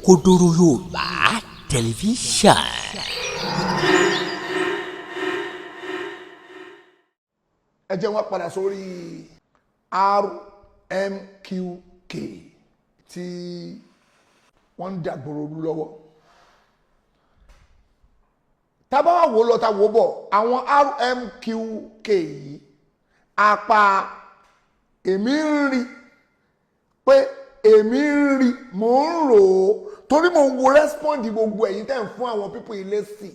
Kodoro Yorùbá tẹlifíṣàn. Ẹ jẹ́ wọ́n padà sórí Rmqk tí wọ́n ń dàgbòrò lọ́wọ́. Tábà wà wò lọ ta wò bọ̀ àwọn Rmqk yìí apá èmi ń rí pé èmi ń rí mò ń rò ó torí mò ń wo rẹ́spọ́ǹdì gbogbo ẹ̀yin tẹ́ ń fún àwọn pípọ̀ ilé sí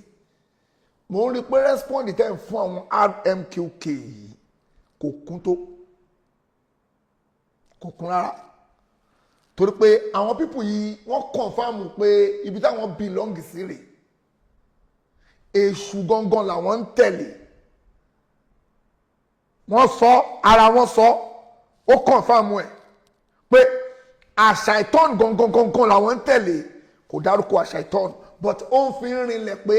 mò ń rí pé rẹ́spọ́ǹdì tẹ́ ń fún àwọn Rmqk yìí kò kún tó kò kún rárá torí pé àwọn pípọ̀ yìí wọ́n kọ̀nfàmù pé ibi táwọn bìlọ́ǹgì sí rèé èṣù gangan làwọn ń tẹ̀lé wọ́n sọ ara wọn sọ ó kọ̀nfàmù ẹ̀ pé àṣà ìtọ́n gangan làwọn ń tẹ̀lé kò dárúkọ àṣà ìtọ́n but ó ń fi rinlẹ̀ pé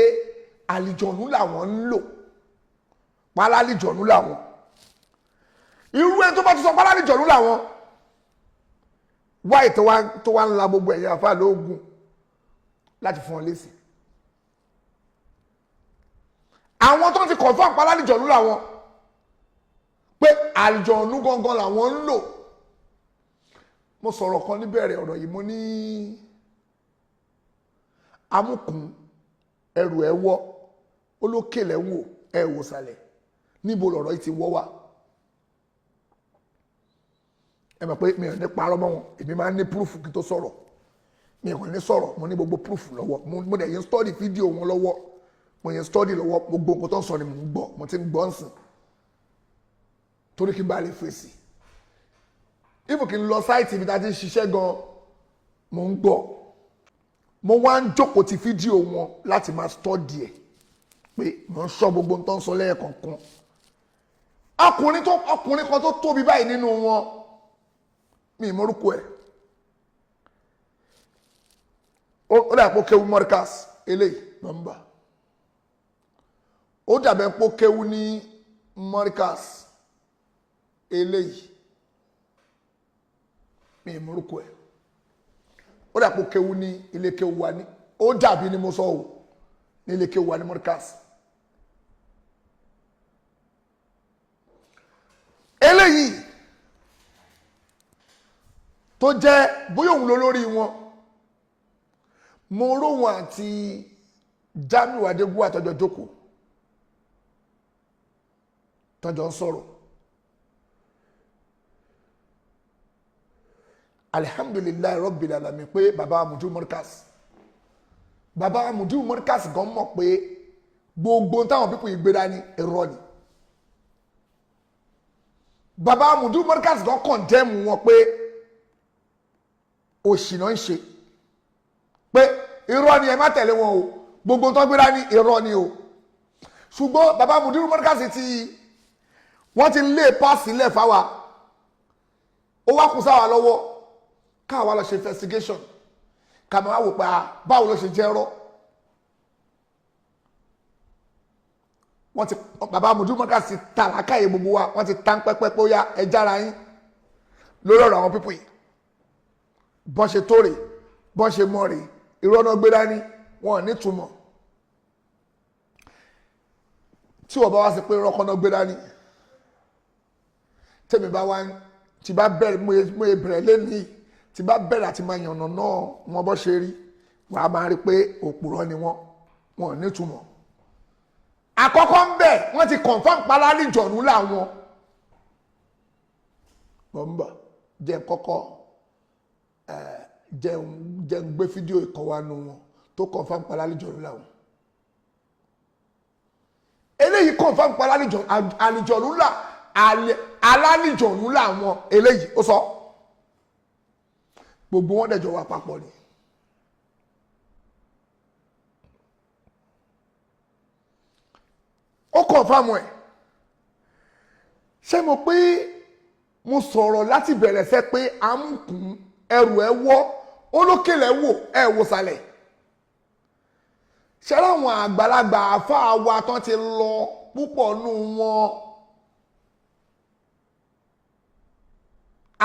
àlìjọ̀nú làwọn ń lò pálálìjọ̀nú làwọn irú ẹni tó bá ti sọ pálálìjọ̀nú làwọn wáyé tó wá ń la gbogbo ẹ̀yà àfáà lóògùn láti fún ọ lésì àwọn tó ti confirm pálálìjọ̀nú làwọn pé àlìjọ̀nú gangan làwọn ń lò mo sọ̀rọ̀ kan níbẹ̀rẹ̀ ọ̀rọ̀ yìí mo ní amúkùn ẹrù ẹ̀wọ́ olókèlè wò ẹ̀wò sàlẹ̀ níbo lọ̀rọ̀ yìí ti wọ́ wá ẹ mọ̀ pé mi ò ní parọ́ mọ́ wọn èmi máa ń ní proof kí tó sọ̀rọ̀ mi ò ní sọ̀rọ̀ mo ní gbogbo proof lọ́wọ́ mo dẹ̀ yẹn study fídíò wọn lọ́wọ́ mo yẹn study lọ́wọ́ gbogbo nǹkan tó ń sọ ni mo ń gbọ́ mo ti ń gbọ́ ń sìn torí kí n bá lè fèsì ibo kí n lọ sáìtì ibi tá a ti ń ṣiṣẹ́ gan mo ń gbọ́ mo wá ń jókòó ti fídíò wọn láti máa study ẹ̀ pé mo ń sọ gbogbo nǹkan tó ń sọ lẹ́ẹ̀kọ̀ọ̀kan ọkùnrin kan tó tóbi báyìí nínú wọn mi ì mọ̀rúkọ ẹ̀ ó dà pé kéwú mọ́ríkàs eléyìí nọ́mbà ó dàbẹ̀ pé kéwú ní mọ́ríkàs eléyìí mi ì mọ̀rúkọ ẹ̀ ó dà pé kéwú ní ilé kéwú wa ní ó dàbí ni mo sọ ọ́ ní ilé kéwú wa ní mọ́ríkàs eléyìí tó jẹ́ bóyá òun lólórí wọn mo róhun àti Jamiu Adégún àtọjọ jókòó tọjọ ń sọ̀rọ̀ alihamdulilayi rabbil alamin pé baba amudu mọ́ríkàs gan mọ̀ pé gbogbo táwọn pípọ̀ ìgbéra ní ẹ̀rọ ni baba amudu mọ́ríkàs gan kọ̀ndẹ́mù wọn pé òṣìnà ń ṣe pé irọ́ ni ẹ má tẹ̀lé wọn o gbogbo tó gbéra ní irọ́ ni o ṣùgbọ́n bàbá mudiru mọ́ríkàsì wọ́n ti lé páàsì lẹ̀ fáwa ó wá kù sáwà lọ́wọ́ káwa lọ ṣe investigation ká máa wò pa báwo ló ṣe jẹ́ rọ́ bàbá mudiru mọ́ríkàsì tàlákàyè gbogbo wa wọ́n ti tán pẹ́pẹ́ pé ó yá ẹ jára yín lórí ọ̀rọ̀ àwọn pípọ̀ yìí bọ́n ṣe tó rè bọ́n ṣe mọ́ rè ìrọ́nà gbé dání wọn ní túmọ̀ tí wọ́n bá wá sí pé rọ́kànnà gbé dání tèmi bá wá tí bá bẹ̀rẹ̀ mo yẹ bẹ̀rẹ̀ lẹ́nìí tí bá bẹ̀rẹ̀ àti máa yànnà náà wọn bọ́ ṣe rí wàá máa rí pé òpùrọ́ ni wọn ní túmọ̀ àkọ́kọ́ ń bẹ̀ wọ́n ti confirm pálálìjọ̀nú làwọn bọ́m̀bà jẹ́ kọ́kọ́ jẹ́ gbé fídíò ìkọwánu wọn tó confirm pálálìjọ̀nú làwọn eléyìí confirm pálálìjọ̀nú alálìjọ̀nú làwọn eléyìí ó sọ gbogbo wọn dẹjọ wà papọ̀ ni ó confirm ẹ̀ ṣé mo pé mo sọ̀rọ̀ láti bẹ̀rẹ̀ sẹ́ pé amúkùn ẹrù ẹ wọ́ olókèlè wò ẹ wò sàlẹ̀ ṣé láwọn àgbàlagbà àfáà wa tán ti lọ púpọ̀ nù wọn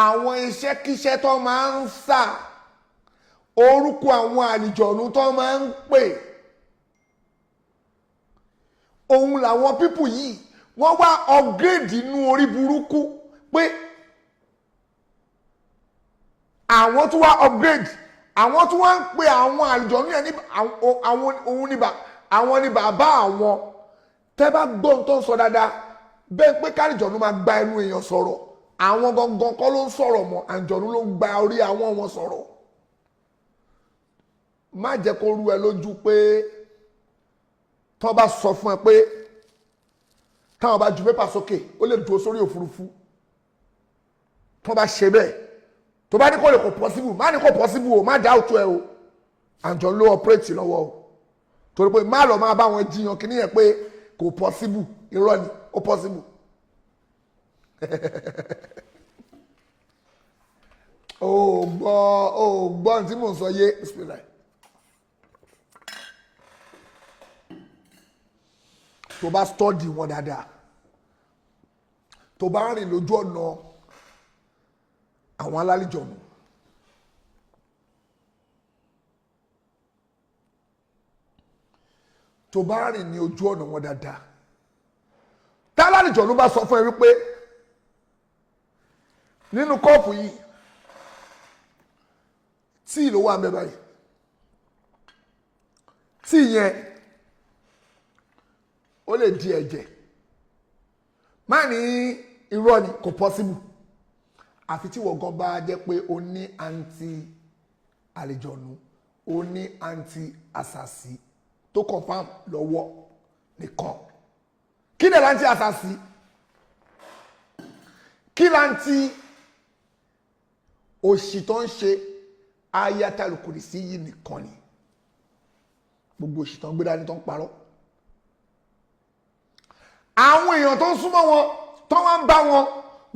àwọn iṣẹ́kíṣẹ́ tó máa ń sà orúkọ àwọn àlìjọ̀nú tó máa ń pè òun làwọn pípù yìí wọ́n wá upgrade inú orí burúkú pé àwọn tún wá upgrade àwọn tún wá ń pè àwọn àlìjọ̀nú yẹn ní àwọn ní bàbá àwọn tẹ́ bá gbọ́ tó ń sọ dáadáa bẹ́ẹ̀ pé kálìjọ̀nú máa gba ẹnu èèyàn sọ̀rọ̀ àwọn gangan kọ́ ló ń sọ̀rọ̀ mọ́ àlìjọ̀nú ló ń gba orí àwọn wọn sọ̀rọ̀ má jẹ́ kó rú ẹ lójú pé tó bá sọ fún ẹ pé táwọn bá ju pépà sókè ó lè dúró sórí òfurufú tó bá ṣe bẹ́ẹ̀ tó bá ní kó lè kó possible má ní kó possible o má dá òtún ẹ o àlìjọ̀nú ló operate lọ́wọ́ o torí pé má lọ máa bá wọn jiyàn kí nìyẹn pé kò possible irọ́ ni ó possible ó gbọ́ tí mò ń sọ yé bismillah tó bá study wọn dáadáa tó bá rìn lójú ọ̀nà àwọn alálìjọ̀nù tó bá rìn ní ojú ọ̀nà wọn dáadáa tá alálìjọ̀nù bá sọ fún ẹ wípé nínú kọ́ọ̀pù yìí tíì ló wà ń bẹ báyìí tíì yẹn ó lè di ẹ̀jẹ̀ má ní irọ́ ni kò possible àfi tí wọ́n gan bá jẹ́ pé o ní anti àlìjọ̀nù o ní anti àṣàsí tó confam lọ́wọ́ nìkan kí ni láǹtí àṣàsí kí láǹtí òṣì tó ń ṣe ayatul kursi yìí nìkan ni gbogbo òṣì tó ń gbé dání tó ń parọ́ àwọn èèyàn tó ń súnmọ́ wọn tó wá ń bá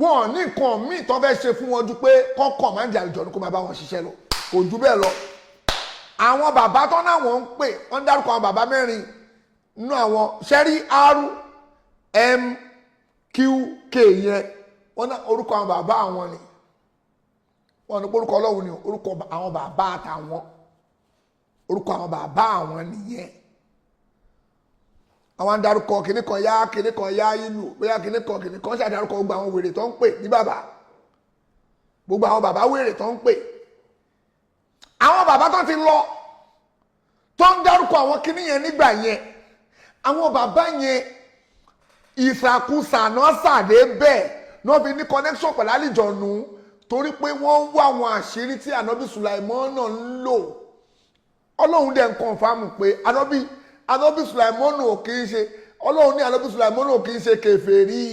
wọn ní nǹkan míì tó fẹ́ ṣe fún wọn ju pé kọ́kọ́ máa ń jẹ àlìjọ̀nù kó máa bá wọn ṣiṣẹ́ lọ kò jù bẹ́ẹ̀ lọ àwọn bàbá tó náà wọ́n ń pè wọ́n dárúkọ àwọn bàbá mẹ́rin nínú àwọn ṣẹ́rí Rmqk yẹn wọ́n ná orúkọ àwọn bàbá àwọn ni wọ́n ní orúkọ Ọlọ́run ni orúkọ àwọn bàbá àtàwọn orúkọ àwọn bàbá àwọn nìyẹn àwọn adarúkọ kìnnìkan yá ìlú bóyá kìnnìkan ṣàdárúkọ gbogbo àwọn wèrè tó ń pè ní bàbá gbogbo àwọn bàbá wèrè tó ń pè àwọn bàbá tó ti lọ tó ń dárúkọ àwọn kinní yẹn nígbà yẹn àwọn bàbá yẹn ìsàkúsà náà sàdé bẹ́ẹ̀ náà fi ní connection pẹ̀lú àlìjọ̀nù torí pé wọ́n ń wá àwọn àṣírí tí ànábì Sùlàímọ́nà náà ń lò Ọlọ́run dẹ̀ ń confirm pé ànábì Sùlàímọ́nà ò kì í ṣe Ọlọ́run ní ànábì Sùlàímọ́nà ò kì í ṣe kèfèrí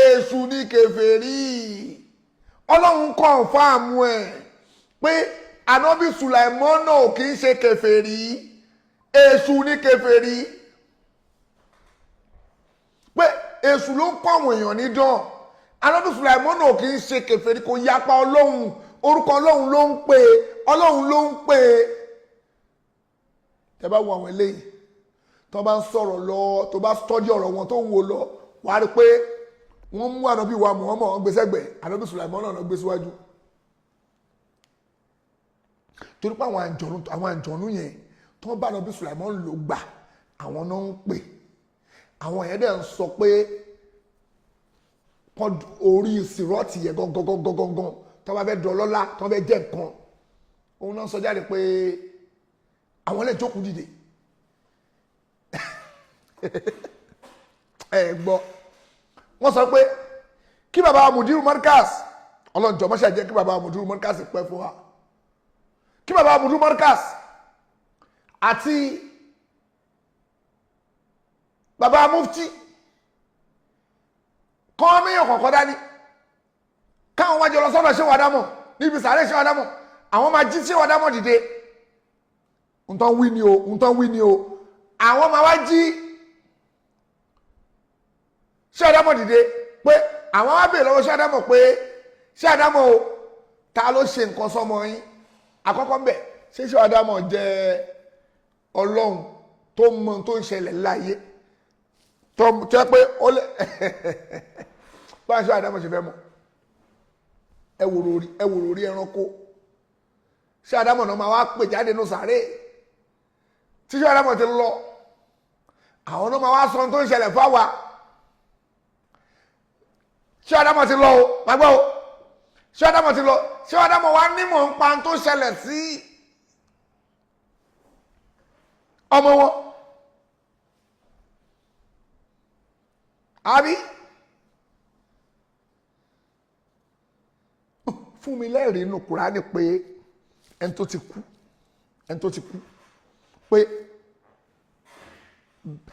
èṣù ní kèfèrí Ọlọ́run confirm ẹ̀ pé ànábì Sùlàímọ́nà ò kì í ṣe kèfèrí èṣù ní kèfèrí pé èṣù ló ń kọ́ àwọn èèyàn ní dán ànábì Sùlàímọ́nà ò kì í ṣe kèfèrí kò yapa Ọlọ́run orúkọ Ọlọ́run ló ń pè Ọlọ́run ló ń pè tẹ́ bá wo àwọn eléyìí tó bá ń sọ̀rọ̀ lọ tó bá study ọ̀rọ̀ wọn tó ń wo lọ wàá rí pé wọ́n mú ànábì wa Muhammad wọ́n gbé sẹ́gbẹ̀ẹ́ ànábì Sùlàímọ́nà náà gbé síwájú torí pé àwọn àǹjọ̀nú yẹn tó bá ànábì Sùlàímọ́nà ló gbà àwọn náà ń pè àwọn yẹn dẹ̀ ń sọ pé orí sírọ́ọ̀tì yẹn gangan tó bá fẹ́ dọlọ́lá tó bá fẹ́ jẹ́ nǹkan òun náà sọ jáde pé àwọn lè jókòó dìde ẹ gbọ́ wọ́n sọ pé kí bàbá Mudiru Markaz ọlọ́njọ́ mọ́ṣá jẹ́ kí bàbá Mudiru Markaz pẹ́ fún wa kí bàbá Mudiru Markaz àti bàbá Mufti kọ́ míyàn kọ̀ọ̀kan dání káwọn wájú lọ sọ́dọ̀ Ṣéwù Ádámọ̀ níbi sàárẹ̀ Ṣéwù Ádámọ̀ àwọn máa jí Ṣéwù Ádámọ̀ dìde ntọ́ wí ni o àwọn máa wá jí Ṣéwù Ádámọ̀ dìde pé àwọn wá bèèrè lọ́wọ́ Ṣéwù Ádámọ̀ pé Ṣéwù Ádámọ̀ o ta ló ṣe nǹkan sọmọ yín àkọ́kọ́ mbẹ̀ ṣé Ṣéwù Ádámọ̀ jẹ́ Ọlọ́run tó mọ tó ń ṣẹlẹ̀ láyé tó jẹ́ pé ó lè bá Ṣéwù Ádámọ̀ ṣe fẹ́ mọ̀ ẹ wòrò orí ẹranko ṣé Ádámọ̀ náà máa wá pè jáde nù sàárè tí ṣé Ádámọ̀ ti lọ àwọn náà máa wá sọ tó ń ṣẹlẹ̀ fáwa ṣé Ádámọ̀ ti lọ o máa gbọ́ o ṣé Ádámọ̀ ti lọ ṣé Ádámọ̀ wá nímọ̀ ń pa tó ṣẹlẹ̀ sí ọmọ wọn àbí fún mi lẹ́rìí inú Kùránì pé ẹni tó ti kú pé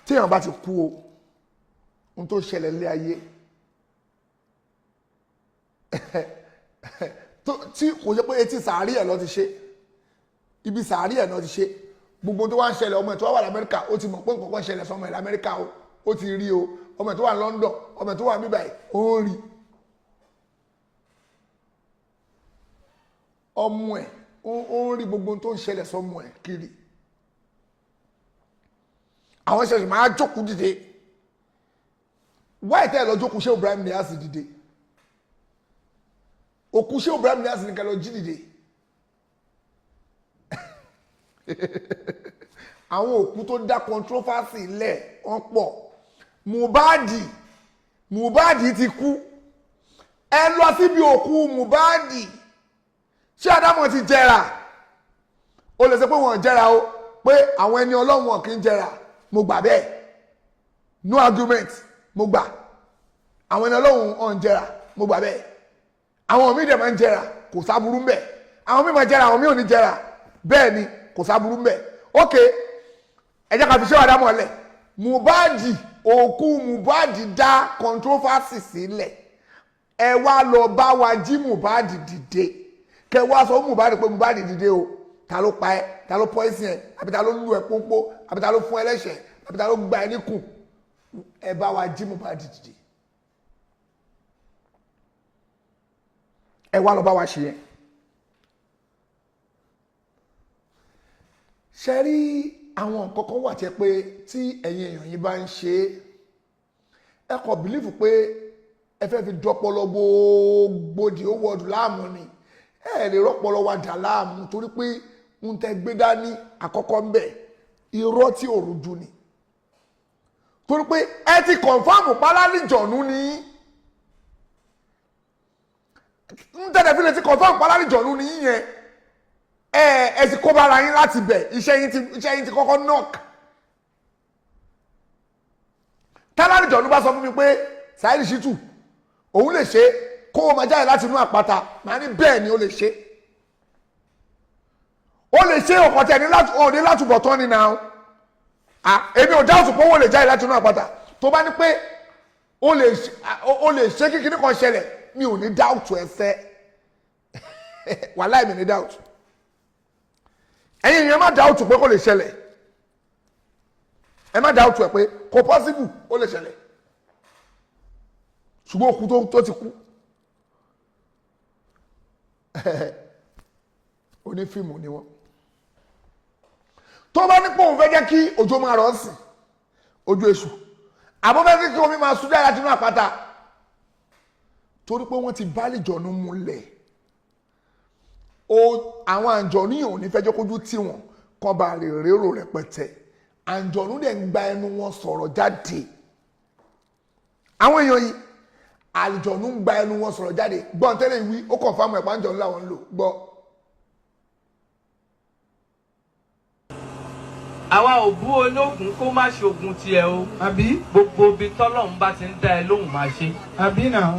téèyàn bá ti kú o ohun tó ṣẹlẹ̀ lé ayé tí kò ṣe pé etí sàárì ẹ̀ lọ ti ṣe ibi sàárì ẹ̀ náà ti ṣe gbogbo tó wá ń ṣẹlẹ̀ ọmọ ẹ̀ tó wà l'Amẹ́ríkà ó ti mọ̀ pé nǹkan kan ṣẹlẹ̀ sọmọ ẹ̀ l'Amẹ́ríkà ó ti rí o ọmọ ẹ̀ tó wà London ọmọ ẹ̀ tó wà níbàyí ó ń rí ọmọ ẹ̀ ó ń rí gbogbo tó ń ṣẹlẹ̀ sọmọ ẹ̀ kiri àwọn ṣẹ̀ṣẹ̀ máa jókòó dìde wáyé tẹ́ ẹ lọ jókòó ṣé Ibrahim Niass dìde òkú ṣé Ibrahim Niass nìkan lọ jí dìde àwọn òkú tó dá controversy lẹ̀ wọ́n pọ̀ Mohbad ti kú ẹ lọ síbi òkú Mohbad ṣé Ádámọ̀ ti jẹrà o lè sọ pé wọ́n jẹrà o pé àwọn ẹni Ọlọ́run wọn kì í jẹrà mo gbà bẹ́ẹ̀ no argument mo gbà àwọn ẹni Ọlọ́run wọn jẹrà mo gbà bẹ́ẹ̀ àwọn míì dẹ̀ máa ń jẹrà kò sáburú ń bẹ̀ àwọn míì máa jẹrà àwọn míì ò ní jẹrà bẹ́ẹ̀ ni kò sáburú ń bẹ̀ ok ẹ jẹ́ ká fi ṣé Ádámọ̀ lẹ̀ Mohbad òkú Mohbad dá controversy sílẹ̀ ẹ wá lọ bá wa jí Mohbad dìde kẹ wá sọ fún Mohbad pé Mohbad dìde o ta ló pa ẹ́ ta ló poison ẹ́ àbí ta ló lù ẹ́ pọ́npọ́ àbí ta ló fún ẹ lẹ́sẹ̀ àbí ta ló gba ẹ níkùn ẹ bá wa jí Mohbad dìde ẹ wá lọ bá wa ṣe yẹn ṣe rí àwọn nǹkan kan wà tẹ́ pé tí ẹ̀yin èèyàn yìí bá ń ṣe ẹ kò bìlífù pé ẹ fẹ́ fi dọ́pọlọ gbogbo di ó wọ́ọ̀dù láàmú ni ẹ lè rọ́pọlọ wa dà láàmú torí pé ń tẹ́ gbé dání àkọ́kọ́ ń bẹ̀ irọ́ tí ò rújú ni torí pé ẹ ti kọ̀nfàmù pálálìjọ̀nù ni ń tẹ́lẹ̀ fi lè ti kọ̀nfàmù pálálìjọ̀nù ni yẹn ẹ sì kó bára yín láti bẹ̀ iṣẹ́ yín ti kọ́kọ́ knock tálálìjọ̀nù bá sọ fún mi pé Saheed Shittu òun lè ṣe kó o máa jáde láti inú àpáta màá ní bẹ́ẹ̀ ni ó lè ṣe ọkọ̀ tẹ̀ ní látúbọ̀ tán ni náà èmi ò dáhùn pé owó lè jáde láti inú àpáta tó bá ní pé ó lè ṣe kíkiri kan ṣẹlẹ̀ mi ò ní dáhùn ẹsẹ̀ wàláì mi ní dáhùn ẹ̀yin ìyẹn má dáhùn pé kó lè ṣẹlẹ̀ ẹ má dáhùn ẹ pé kò possible ó lè ṣẹlẹ̀ ṣùgbọ́n òkú tó ti kú onífíìmù ni wọ́n tó bá ní pé òun fẹ́ jẹ́ kí òjò máa rọ̀ sí ojú èṣù àbọ̀fẹ́ kí omi máa sún dára tinú àpáta torí pé wọ́n ti bá àlìjọ̀nú múlẹ̀ àwọn àǹjọ̀nú yìí ò ní fẹ́ jẹ́ kójú tí wọ́n kàn bá lè rérò rẹpẹtẹ àǹjọ̀nú dẹ̀ ń gba ẹnu wọn sọ̀rọ̀ jáde àwọn èèyàn yìí àlìjọ̀nú ń gba ẹnu wọn sọ̀rọ̀ jáde gbọ́n tẹ́lẹ̀ ìwí ó kàn fáwọn ẹ̀pá àǹjọ̀nú làwọn ń lò gbọ́. àwa ò bú ológun kó má ṣogun tiẹ̀ o àbí gbogbo ibi tọ́lọ́run bá ti ń dá ẹ lóhùn máa ṣe àbí náà.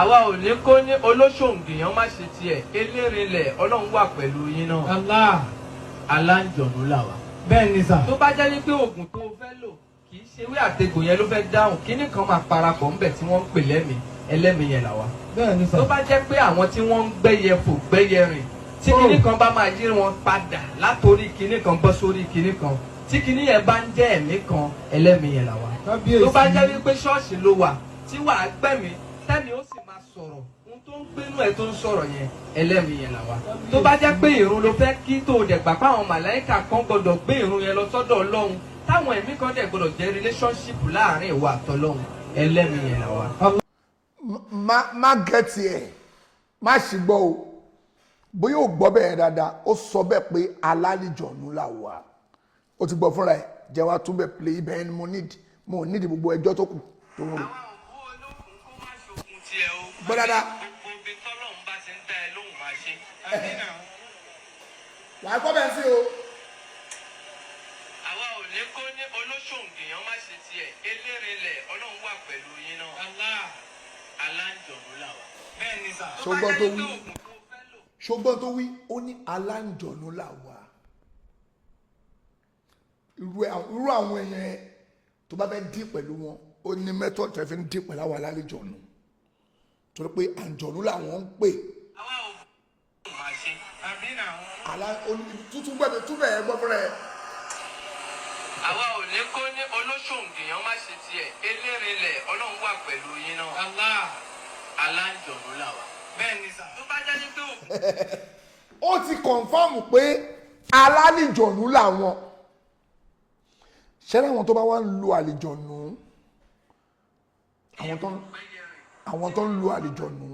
àwa ò ní kó ní olóṣòǹgìyàn má ṣe tiẹ̀ elérinlẹ̀ ọlọ́run wà pẹ̀lú yín náà. Alanjonu làwà. bẹ́ẹ̀ ni sà. tó bá jẹ́ ní pé oògùn tó fẹ́ lò kì í ṣe ewé àtegbò yẹn ló fẹ́ dáhùn kíní kan máa parapọ̀ ńbẹ̀ tí wọ́n ń pè ẹlẹ́mìí yẹn làwà. bẹ́ẹ̀ ni sà. tó bá jẹ́ pé àwọn tí wọ́n ń gbẹ́yẹ fò gbẹ́yẹ rìn tí kíní kan bá máa yí wọn padà látòrí kíní kan bọ́ sórí kíní kan tí kíní yẹn bá ń jẹ́ ẹ̀mí kan ẹlẹ́mìí yẹn làwà. tó bá jẹ́ wípé ṣọ́ọ̀ṣì ló wà tí wàá gbẹ̀mí tẹ́mi ó sì máa sọ̀rọ̀ ohun tó ń gbénú ẹ̀ tó ń sọ̀rọ̀ yẹn ẹlẹ́mìí yẹn làwà. tó bá jẹ́ pé ìrun ló fẹ́ kí tó dẹ̀ gbà páwọn màláìkà kan gbọ́dọ̀ gbé ìrun yẹn lọ sọ́dọ̀ Ọlọ́run táwọn ẹ̀mí kan dẹ̀ gbọ́dọ̀ jẹ́ relationship láàrin ìwà àtọlọ́run ẹlẹ́mìí yẹn làwà. má gẹ̀tì ẹ̀ má sì gbọ́ o bóyá ò gbọ́ bẹ́ẹ̀ dáadáa ó sọ bẹ́ẹ̀ pé alálìjọ̀nù là wà ó ti gbọ́ fúnra ẹ̀ jẹ́ wá tún bẹ́ẹ̀ play ibẹ̀ ni mo need gbogbo ẹjọ́ tó kù tó ń rò. àwọn òkú olókùn kó má ṣokùn tiẹ̀ o. gbọ́ dáadáa. gbogbo ibi tọ́lọ́run bá ti ń dá ẹ lóhùn máa ṣe. wà á gbọ́ bẹ́ẹ̀ sí o. àwa ò ní kó ní olóṣòǹgìyàn má ṣe tiẹ̀ elérelẹ̀ ọlọ́run wà pẹ̀lú yín náà. Alanjonu là wà. bẹ́ẹ̀ ni sà. ṣùgbọ́n tó wí ó ní Alanjonu là wà. irú àwọn èèyàn tó bá fẹ́ dí pẹ̀lú wọn ó ní method tó fi ń dí pẹ̀lú àwọn alálejọ̀nù torí pé àǹjọ̀nù làwọn ń pè. àwa ò máa ṣe àbí náà. tútù gbẹ̀mí túbẹ̀ ẹ̀ gbọ́ fúnra ẹ̀. àwa ò ní kó ní olóṣòǹgìyàn má ṣe tiẹ̀ elérelẹ̀ ọlọ́run wà pẹ̀lú yín náà. Alanjonu là wà. bẹ́ẹ̀ ni sà. tó bá jáde pé ó ti kọ̀nfàmù pé alálejọ̀nù làwọn ṣẹlẹ̀ àwọn tó bá wá ń lo àlejọ̀nù àwọn tó ń lo àlejọ̀nù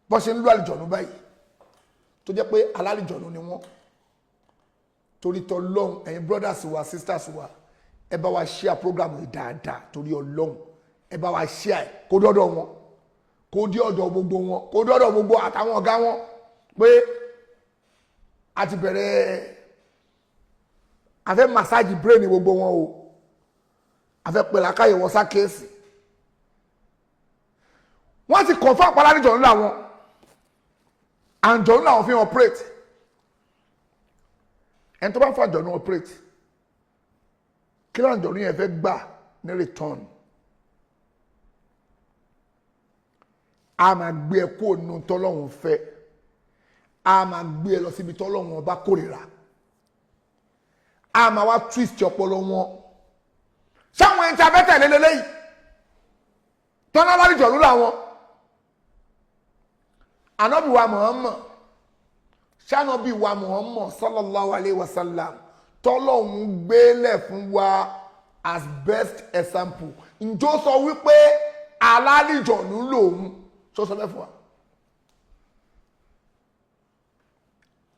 bó ṣe ń lo àlejọ̀nù báyìí tó jẹ́ pé alálejọ̀nù ni wọ́n torí t'Ọlọ́hun ẹ̀yin brothers wa sisters wa ẹ bá wa share program yìí dáadáa torí Ọlọ́hun ẹ bá wa share kó dọ́dọ̀ wọn kó dé ọ̀dọ̀ gbogbo wọn kó dọ́dọ̀ gbogbo àtàwọn ọ̀gá wọn pé a ti bẹ̀rẹ̀ a fẹ́ massage brain gbogbo wọn o a fẹ́ pè lákàyè wọn sákèésì wọ́n ti confirm pàlà níjọ̀nù làwọn àǹjọ̀nù làwọn fi operate ẹni tó bá fún àǹjọ̀nù operate kí ló àǹjọ̀nù yẹn fẹ́ gbà ní return a máa gbé ẹ kó nu tọ́lọ́hun fẹ́ a máa gbé ẹ lọ síbi tọ́lọ́hun ọba kórìíra a máa wá twist ọpọlọ wọn sáwọn ẹni tí a fẹ́ tẹ̀lé lélẹ́yìí tọ́lá lálejọ̀nù làwọn ànábì wa Muhammad ṣànábì wa Muhammad sallallahu alayhi wa sallam tọ́lọ́hun gbélẹ̀ fún wa as best example ǹjọ́ sọ wípé alálejọ̀nù lòun tó sọ bẹ́ẹ̀ fún wa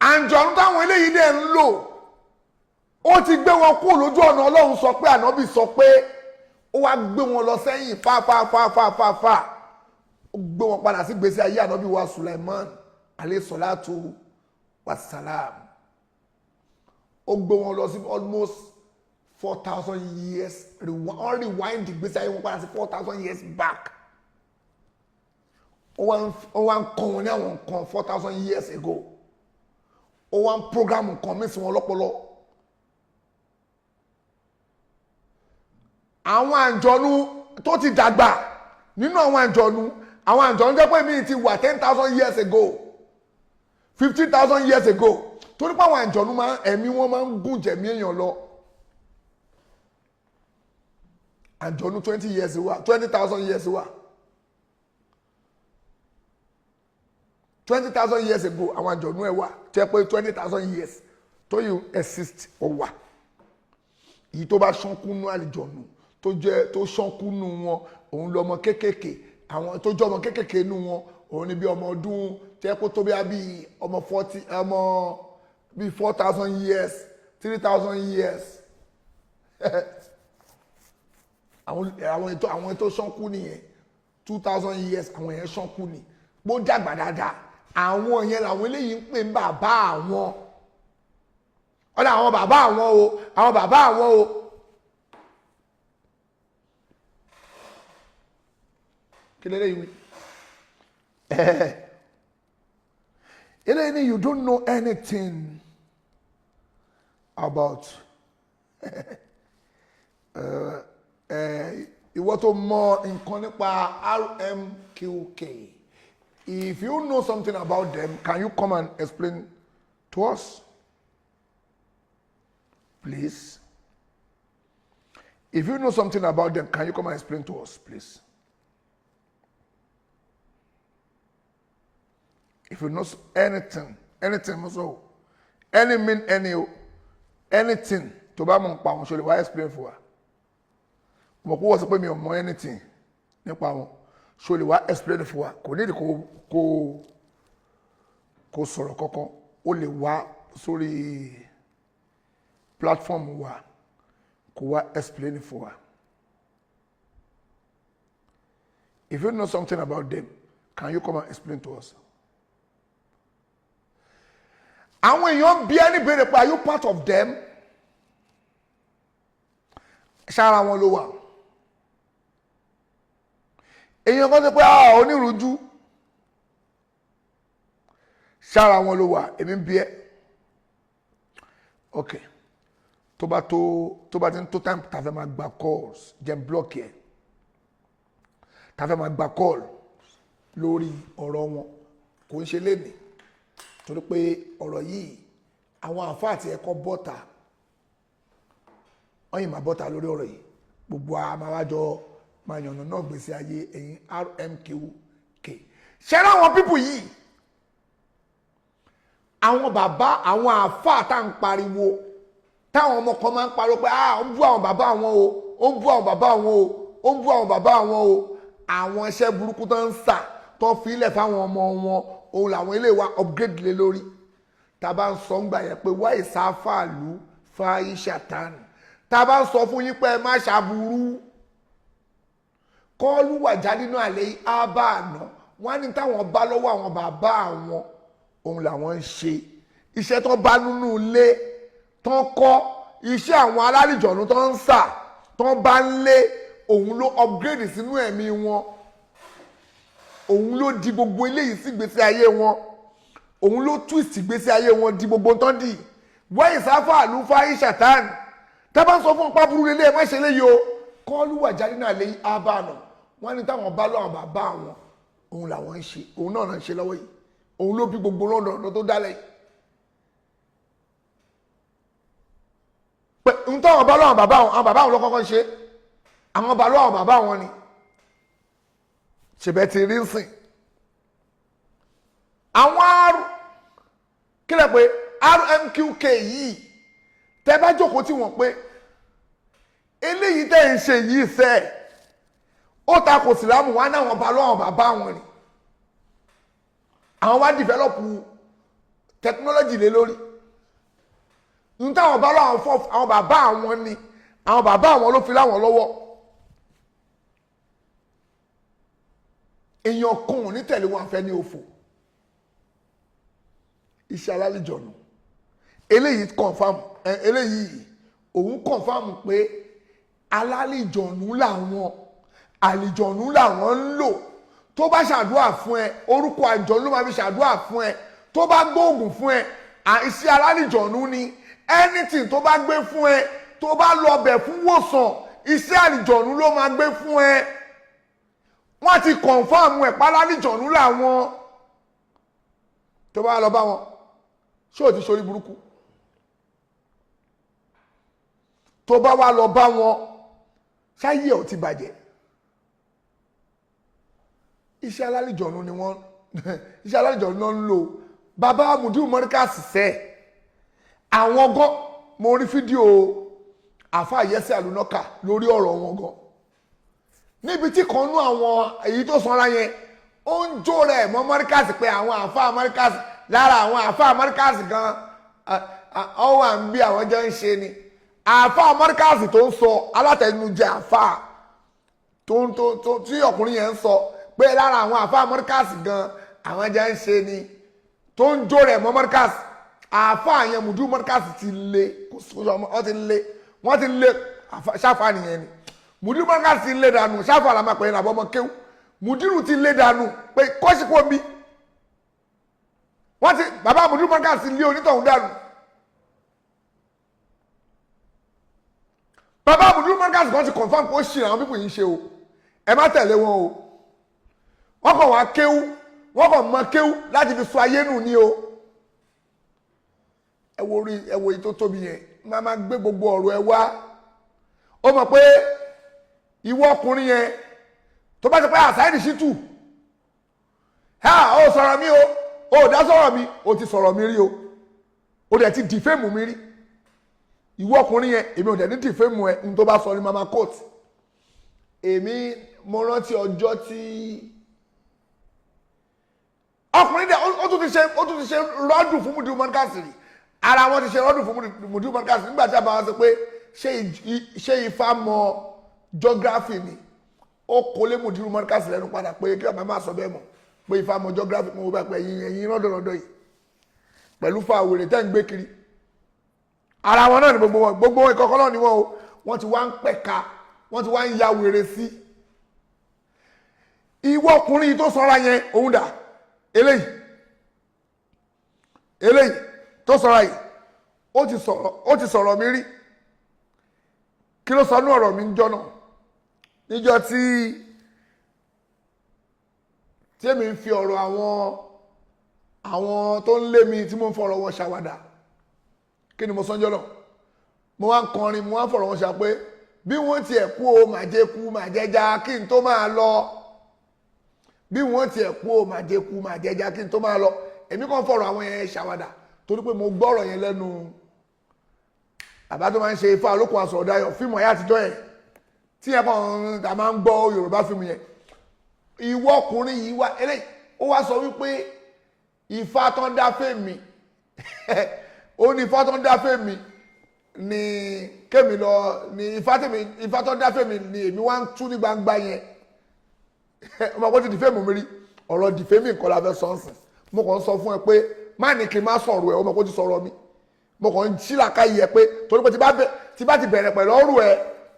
àǹjọ̀nù táwọn eléyìí dẹ̀ ń lò ó ti gbé wọn kúrò lójú ọ̀nà Ọlọ́run sọ pé ànábì sọ pé ó wá gbé wọn lọ sẹ́yìn fáfáfáfáfá ó gbé wọn padà sí gbèsè ayé ànábì wa Sulaiman alayhi salatu wassalam ó gbé wọn lọ sí almost 4,000 years on rewind gbèsè ayé wọn padà sí 4,000 years back ó wá ń kọ́ wọn ní àwọn nǹkan 4,000 years ago ó wá ń program nǹkan mí sí wọn lọ́pọlọ. àwọn àǹjọ̀nù tó ti dàgbà nínú àwọn àǹjọ̀nù jẹ́ pé mi ti wà 10,000 years ago 15,000 years ago torí pé àwọn àǹjọ̀nù ẹ̀mí wọn máa ń gùn jẹ̀mí èèyàn lọ àǹjọ̀nù 20 years wà 20,000 years wà 20,000 years ago àwọn àǹjọ̀nù ẹ̀ wà jẹ́ pé 20,000 years tó yìí exist ó wà èyí tó bá ṣánkú nú àlìjọ̀nù tó ṣánkú nú wọn òun lọmọ kéékèèké àwọn tó jẹ́ ọmọ kéékèèké nú wọn òun ni bí ọmọ ọdún jẹ́ kó tó bí ọmọ 40 ọmọ bí 4,000 years 3,000 years àwọn tó ṣánkú nìyẹn 2,000 years àwọn yẹn ṣánkú ni bó dàgbà dáadáa àwọn yẹn làwọn eléyìí ń pè ń bàbá àwọn ọ̀dà àwọn bàbá àwọn o àwọn bàbá àwọn o kí lélẹ́yìí wí eléyìí ni you don't know anything about ìwọ tó mọ nǹkan nípa Rmqk if you know something about them can you come and explain to us? Please. If you know something about them, can you come and explain to us, please? If you know anything so, anything, to buy mon pound, why explain for her? Mo ko was pay me on anything. ṣó lè wá explain fún wa kò ní kó sọ̀rọ̀ kankan ó lè wá sórí platform wa kó wá explain fún wa. If you know something about them, can you come and explain to us? Àwọn èèyàn bí ẹni béèrè pé are you part of them? Ṣára wọn ló wà. Èèyàn kan sọ pé onírúurú. Ṣára wọn ló wà èmi ń bí ẹ. Okay. Tó bá ti ń tó time tá fẹ́ máa gba calls jẹ́ block ẹ̀. Tá fẹ́ máa gba call lórí ọ̀rọ̀ wọn kò ń ṣe lénìí torí pé ọ̀rọ̀ yìí àwọn àfáà tí ẹ̀kọ́ bọ́ta wọ́n yìí máa bọ́ta lórí ọ̀rọ̀ yìí gbogbo àmàwájọ máa yànnà náà gbèsè ayé ẹ̀yìn Rmqk ṣẹ́rẹ́ àwọn pípù yìí àwọn bàbá àwọn àfáà tá ń pariwo táwọn ọmọ kan máa ń pariwo pé ó ń bú àwọn bàbá àwọn o ó ń bú àwọn bàbá àwọn o ó ń bú àwọn bàbá àwọn o àwọn iṣẹ́ burúkú tó ń sà tó fi ilẹ̀ fáwọn ọmọ wọn òun làwọn ilé wa upgrade lé lórí tá bá ń sọ ń gbà yẹn pé wá ìsáfàlú fáyí ṣàtàn tá bá ń sọ fún yín pé ẹ má ṣàbùrú kọ́ọ́lù wà jáde náà àlẹ́ ábà àná wọ́n á ní táwọn bá lọ́wọ́ àwọn bàbá àwọn òun làwọn ń ṣe iṣẹ́ tó bá nínú ilé tó ń kọ́ iṣẹ́ àwọn alálìjọ̀nù tó ń sà tó bá ń lé òun ló upgrade sínú ẹ̀mí wọn òun ló di gbogbo eléyìí sí ìgbésí ayé wọn òun ló twist ìgbésí ayé wọn di gbogbo tán dì wọ́n ìsáfà àlùfáà ìṣàtàn tábà ń sọ fún ọpá burú lélẹ̀ ẹ̀ má ṣe léyìí o kọ́ọ́lù wà jáde náà lé ábànà wọ́n ní táwọn bá lọ́wọ́ bàbá àwọn òun làwọn ń ṣe òun náà ń ṣe lọ́wọ́ yìí òun ló bí gbogbo lọ́dọ̀ tó dálẹ̀ yìí pé ń táwọn bá lọ́wọ́ bàbá àwọn ló kọ́kọ́ ń ṣe àwọn bá lọ́wọ́ bàbá àwọn ni ṣèbẹ̀ ti rí sìn àwọn kílẹ̀ pé Rmqk yìí tẹ́ bá jókòó tí wọ́n pé eléyìí tẹ́ ń ṣe yìí sẹ́ ó ta kò sílámù wá náà wọ́n bá lọ́wọ́ bàbá wọn ni àwọn wá dìvẹ́lọ́pù tẹkinọ́lọ́jì lé lórí ń táwọn bá lọ́wọ́ àwọn bàbá àwọn ni àwọn bàbá àwọn ló fi láwọn lọ́wọ́ èèyàn kan ò ní tẹ̀lé wọn afẹ́ ní òfò iṣẹ́ alálìjọ̀nù eléyìí confam eléyìí òun confam pé alálìjọ̀nù làwọn àlìjọ̀nù làwọn ń lò tó bá ṣàdúrà fún ẹ orúkọ àjọ̀nù ló máa fi ṣàdúrà fún ẹ tó bá gbóògùn fún ẹ iṣẹ́ alálìjọ̀nù ni anything tó bá gbé fún ẹ tó bá lọ bẹ̀ fún wòsàn iṣẹ́ àlìjọ̀nù ló máa gbé fún ẹ wọ́n ti kọ̀nfàmù ẹ̀ pálálìjọ̀nù làwọn tó bá lọ bá wọn ṣé ò ti ṣorí burúkú tó bá wá lọ bá wọn ṣáyé ò ti bàjẹ́ iṣẹ́ alálìjọ̀nù ni wọ́n iṣẹ́ alálìjọ̀nù náà ń lò bàbá mudiu mọ́ríkàsì sẹ́ àwọn gan mo rí fídíò àfáà yẹsẹ̀ àlùnọ́kà lórí ọ̀rọ̀ wọn gan níbi tí kan nú àwọn èyí tó sanra yẹn ó ń jó rẹ̀ mọ́ mọ́ríkàsì pé àwọn àfáà mọ́ríkàsì lára àwọn àfáà mọ́ríkàsì gan ọwọ́ à ń bí àwọn jẹ́ ń ṣe ni àfáà mọ́ríkàsì tó ń sọ alátẹnujẹ àfáà tí ọkùnrin yẹn ń sọ pé lára àwọn àfáà mọ́ríkàsì gan àwọn jẹ́ ń ṣe ni tó ń jó rẹ̀ mọ́ mọ́ríkàsì àfáà yẹn mudiu mọ́ríkàsì ti lé wọ́n ti lé ṣáfà nìyẹn ni mudiru mọ́ríkàsì ti lé dànù ṣáfà làmà pẹ̀lú àbọ̀ ọmọ kéwù mudiru ti lé dànù pé kọ́síkò mi wọ́n ti bàbá mudiru mọ́ríkàsì lé onítọ̀hún dànù bàbá mudiru mọ́ríkàsì kan ti confam kó ṣì àwọn pípò yìí ṣe o ẹ má tẹ̀lé wọn o wọ́n kàn wá kéwù wọ́n kàn mọ kéwù láti fi sọ ayé nù ní o ẹ wo èyí tó tóbi yẹn máa gbé gbogbo ọ̀rọ̀ ẹ wá ó mọ̀ pé ìwọ ọkùnrin yẹn tó bá ti pẹ́ Saheed Shittu ó sọ̀rọ̀ mi o ó dá sọ̀rọ̀ mi ó ti sọ̀rọ̀ mi rí o ó dẹ̀ ti dìfẹ́mù mi rí ìwọ ọkùnrin yẹn èmi ò dẹ̀ ní dìfẹ́mù ẹ ní tó bá sọ ní mama court èmi mo rántí ọjọ́ tí ọkùnrin dẹ̀ ó tún ti ṣe rọ́dù fún Mudiru Markaz rí ara wọn ti ṣe rọ́dù fún Mudiru Markaz nígbà tí a bá wọn sọ pé ṣé Ifá mọ geography ni ó kó lé Mudiru Markaz lẹ́nu padà pé kí ọmọ máa sọ bẹ́ẹ̀ mọ̀ pé Ifá mọ geography mo bá pẹ́ ẹ̀yin rọ́dọ̀rọ̀dọ̀ yìí pẹ̀lú fa àwèrè tẹ́ ń gbé kiri ara wọn náà ni gbogbo wọn ìkọ̀kọ̀ náà ni wọn o wọ́n ti wá ń pẹ̀ka wọ́n ti wá ń ya wèrè sí ìwọ ọkùnrin tó sọ́ra yẹn òun dà eléyìí tó sọ́ra yìí ó ti sọ̀rọ̀ mi rí kí ló sọ ní ọ̀rọ̀ mi níjọ́ náà níjọ́ tí èmi ń fi ọ̀rọ̀ àwọn tó ń lé mi tí mo ń fọ̀rọ̀ wọn ṣàwàdà kí ni mo sọ́njọ́ náà mo wá ń kọrin mo wá ń fọ̀rọ̀ wọn ṣà pé bí wọ́n tiẹ̀ kú o màá jẹ́ kú màá jẹ́já kí n tó máa lọ bí wọ́n tiẹ̀ kú o màá jẹ́ kú màá jẹ́já kí n tó máa lọ èmi kàn fọ̀rọ̀ àwọn yẹn ṣàwàdà torí pé mo gbọ́rọ̀ yẹn lẹ́nu àbá tó máa ń ṣe Ifá olókun Àsọ̀dáyọ̀ fíìmù ayé àtijọ́ yẹn tí yẹn kàn á máa ń gbọ́ Yorùbá fíìmù yẹn ìwọ ọkùnrin yìí wá eléyìí ó wá sọ wípé Ifá tó ń dá fèmí ó ní Ifá tó ń dá fèmí ni kémi lọ ni Ifá tó ń dá fèmí ni èmi wá ń tú ní gbangba yẹn ọmọ kò ti dìfẹ́mù mi rí ọ̀rọ̀ dìfẹ́mì nǹkan la fẹ́ sọ́ọ̀sì mo kàn ń sọ fún ẹ pé má ní kí n má sọ̀rọ̀ ẹ ọmọ kò ti sọ̀rọ̀ mi mo kàn ń sílàkà yẹ pé torí pé tí bá ti bẹ̀rẹ̀ pẹ̀lú ọ̀rọ̀ ẹ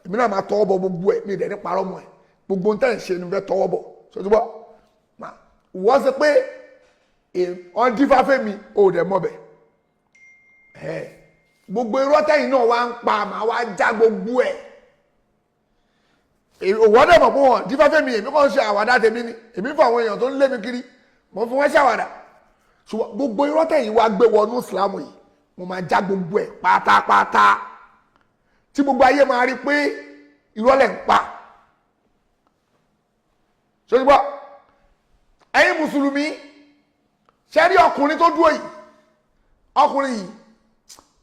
èmi náà máa tọwọ́ bọ gbogbo ẹ mi ìdẹ̀ ní parọ́ mọ́ ẹ gbogbo ń tẹ̀ ń ṣe ni mo fẹ́ tọwọ́ bọ̀ sọ́túbọ̀ wọ́n ṣe pé wọ́n dífá fẹ́mi ò dẹ̀ mọ́ bẹ̀ gbogbo irọ́ tẹ̀yìn náà wá ń pa màá wá já gbogbo ẹ̀ òwò dẹ̀ mọ̀ pé wọ́n dífá fẹ́mi èmi kàn ń ṣe àwàdà tèmi ni èmi fún àwọn èèyàn tó ń lé mi kiri mo fi wọ́n ṣàwàdà ṣùgbọ́n gbogbo irọ́ tẹ̀yìn wá gbé wọnú ìsìlámù yìí mo máa já gbogbo ẹ̀ pátápátá tí gbogbo ayé máa rí pé irọ́ lẹ̀ ń pa ṣùgbọ́n ẹ̀yin mùsùlùmí ṣe rí ọkùnrin tó dúró yìí ọkùnrin yìí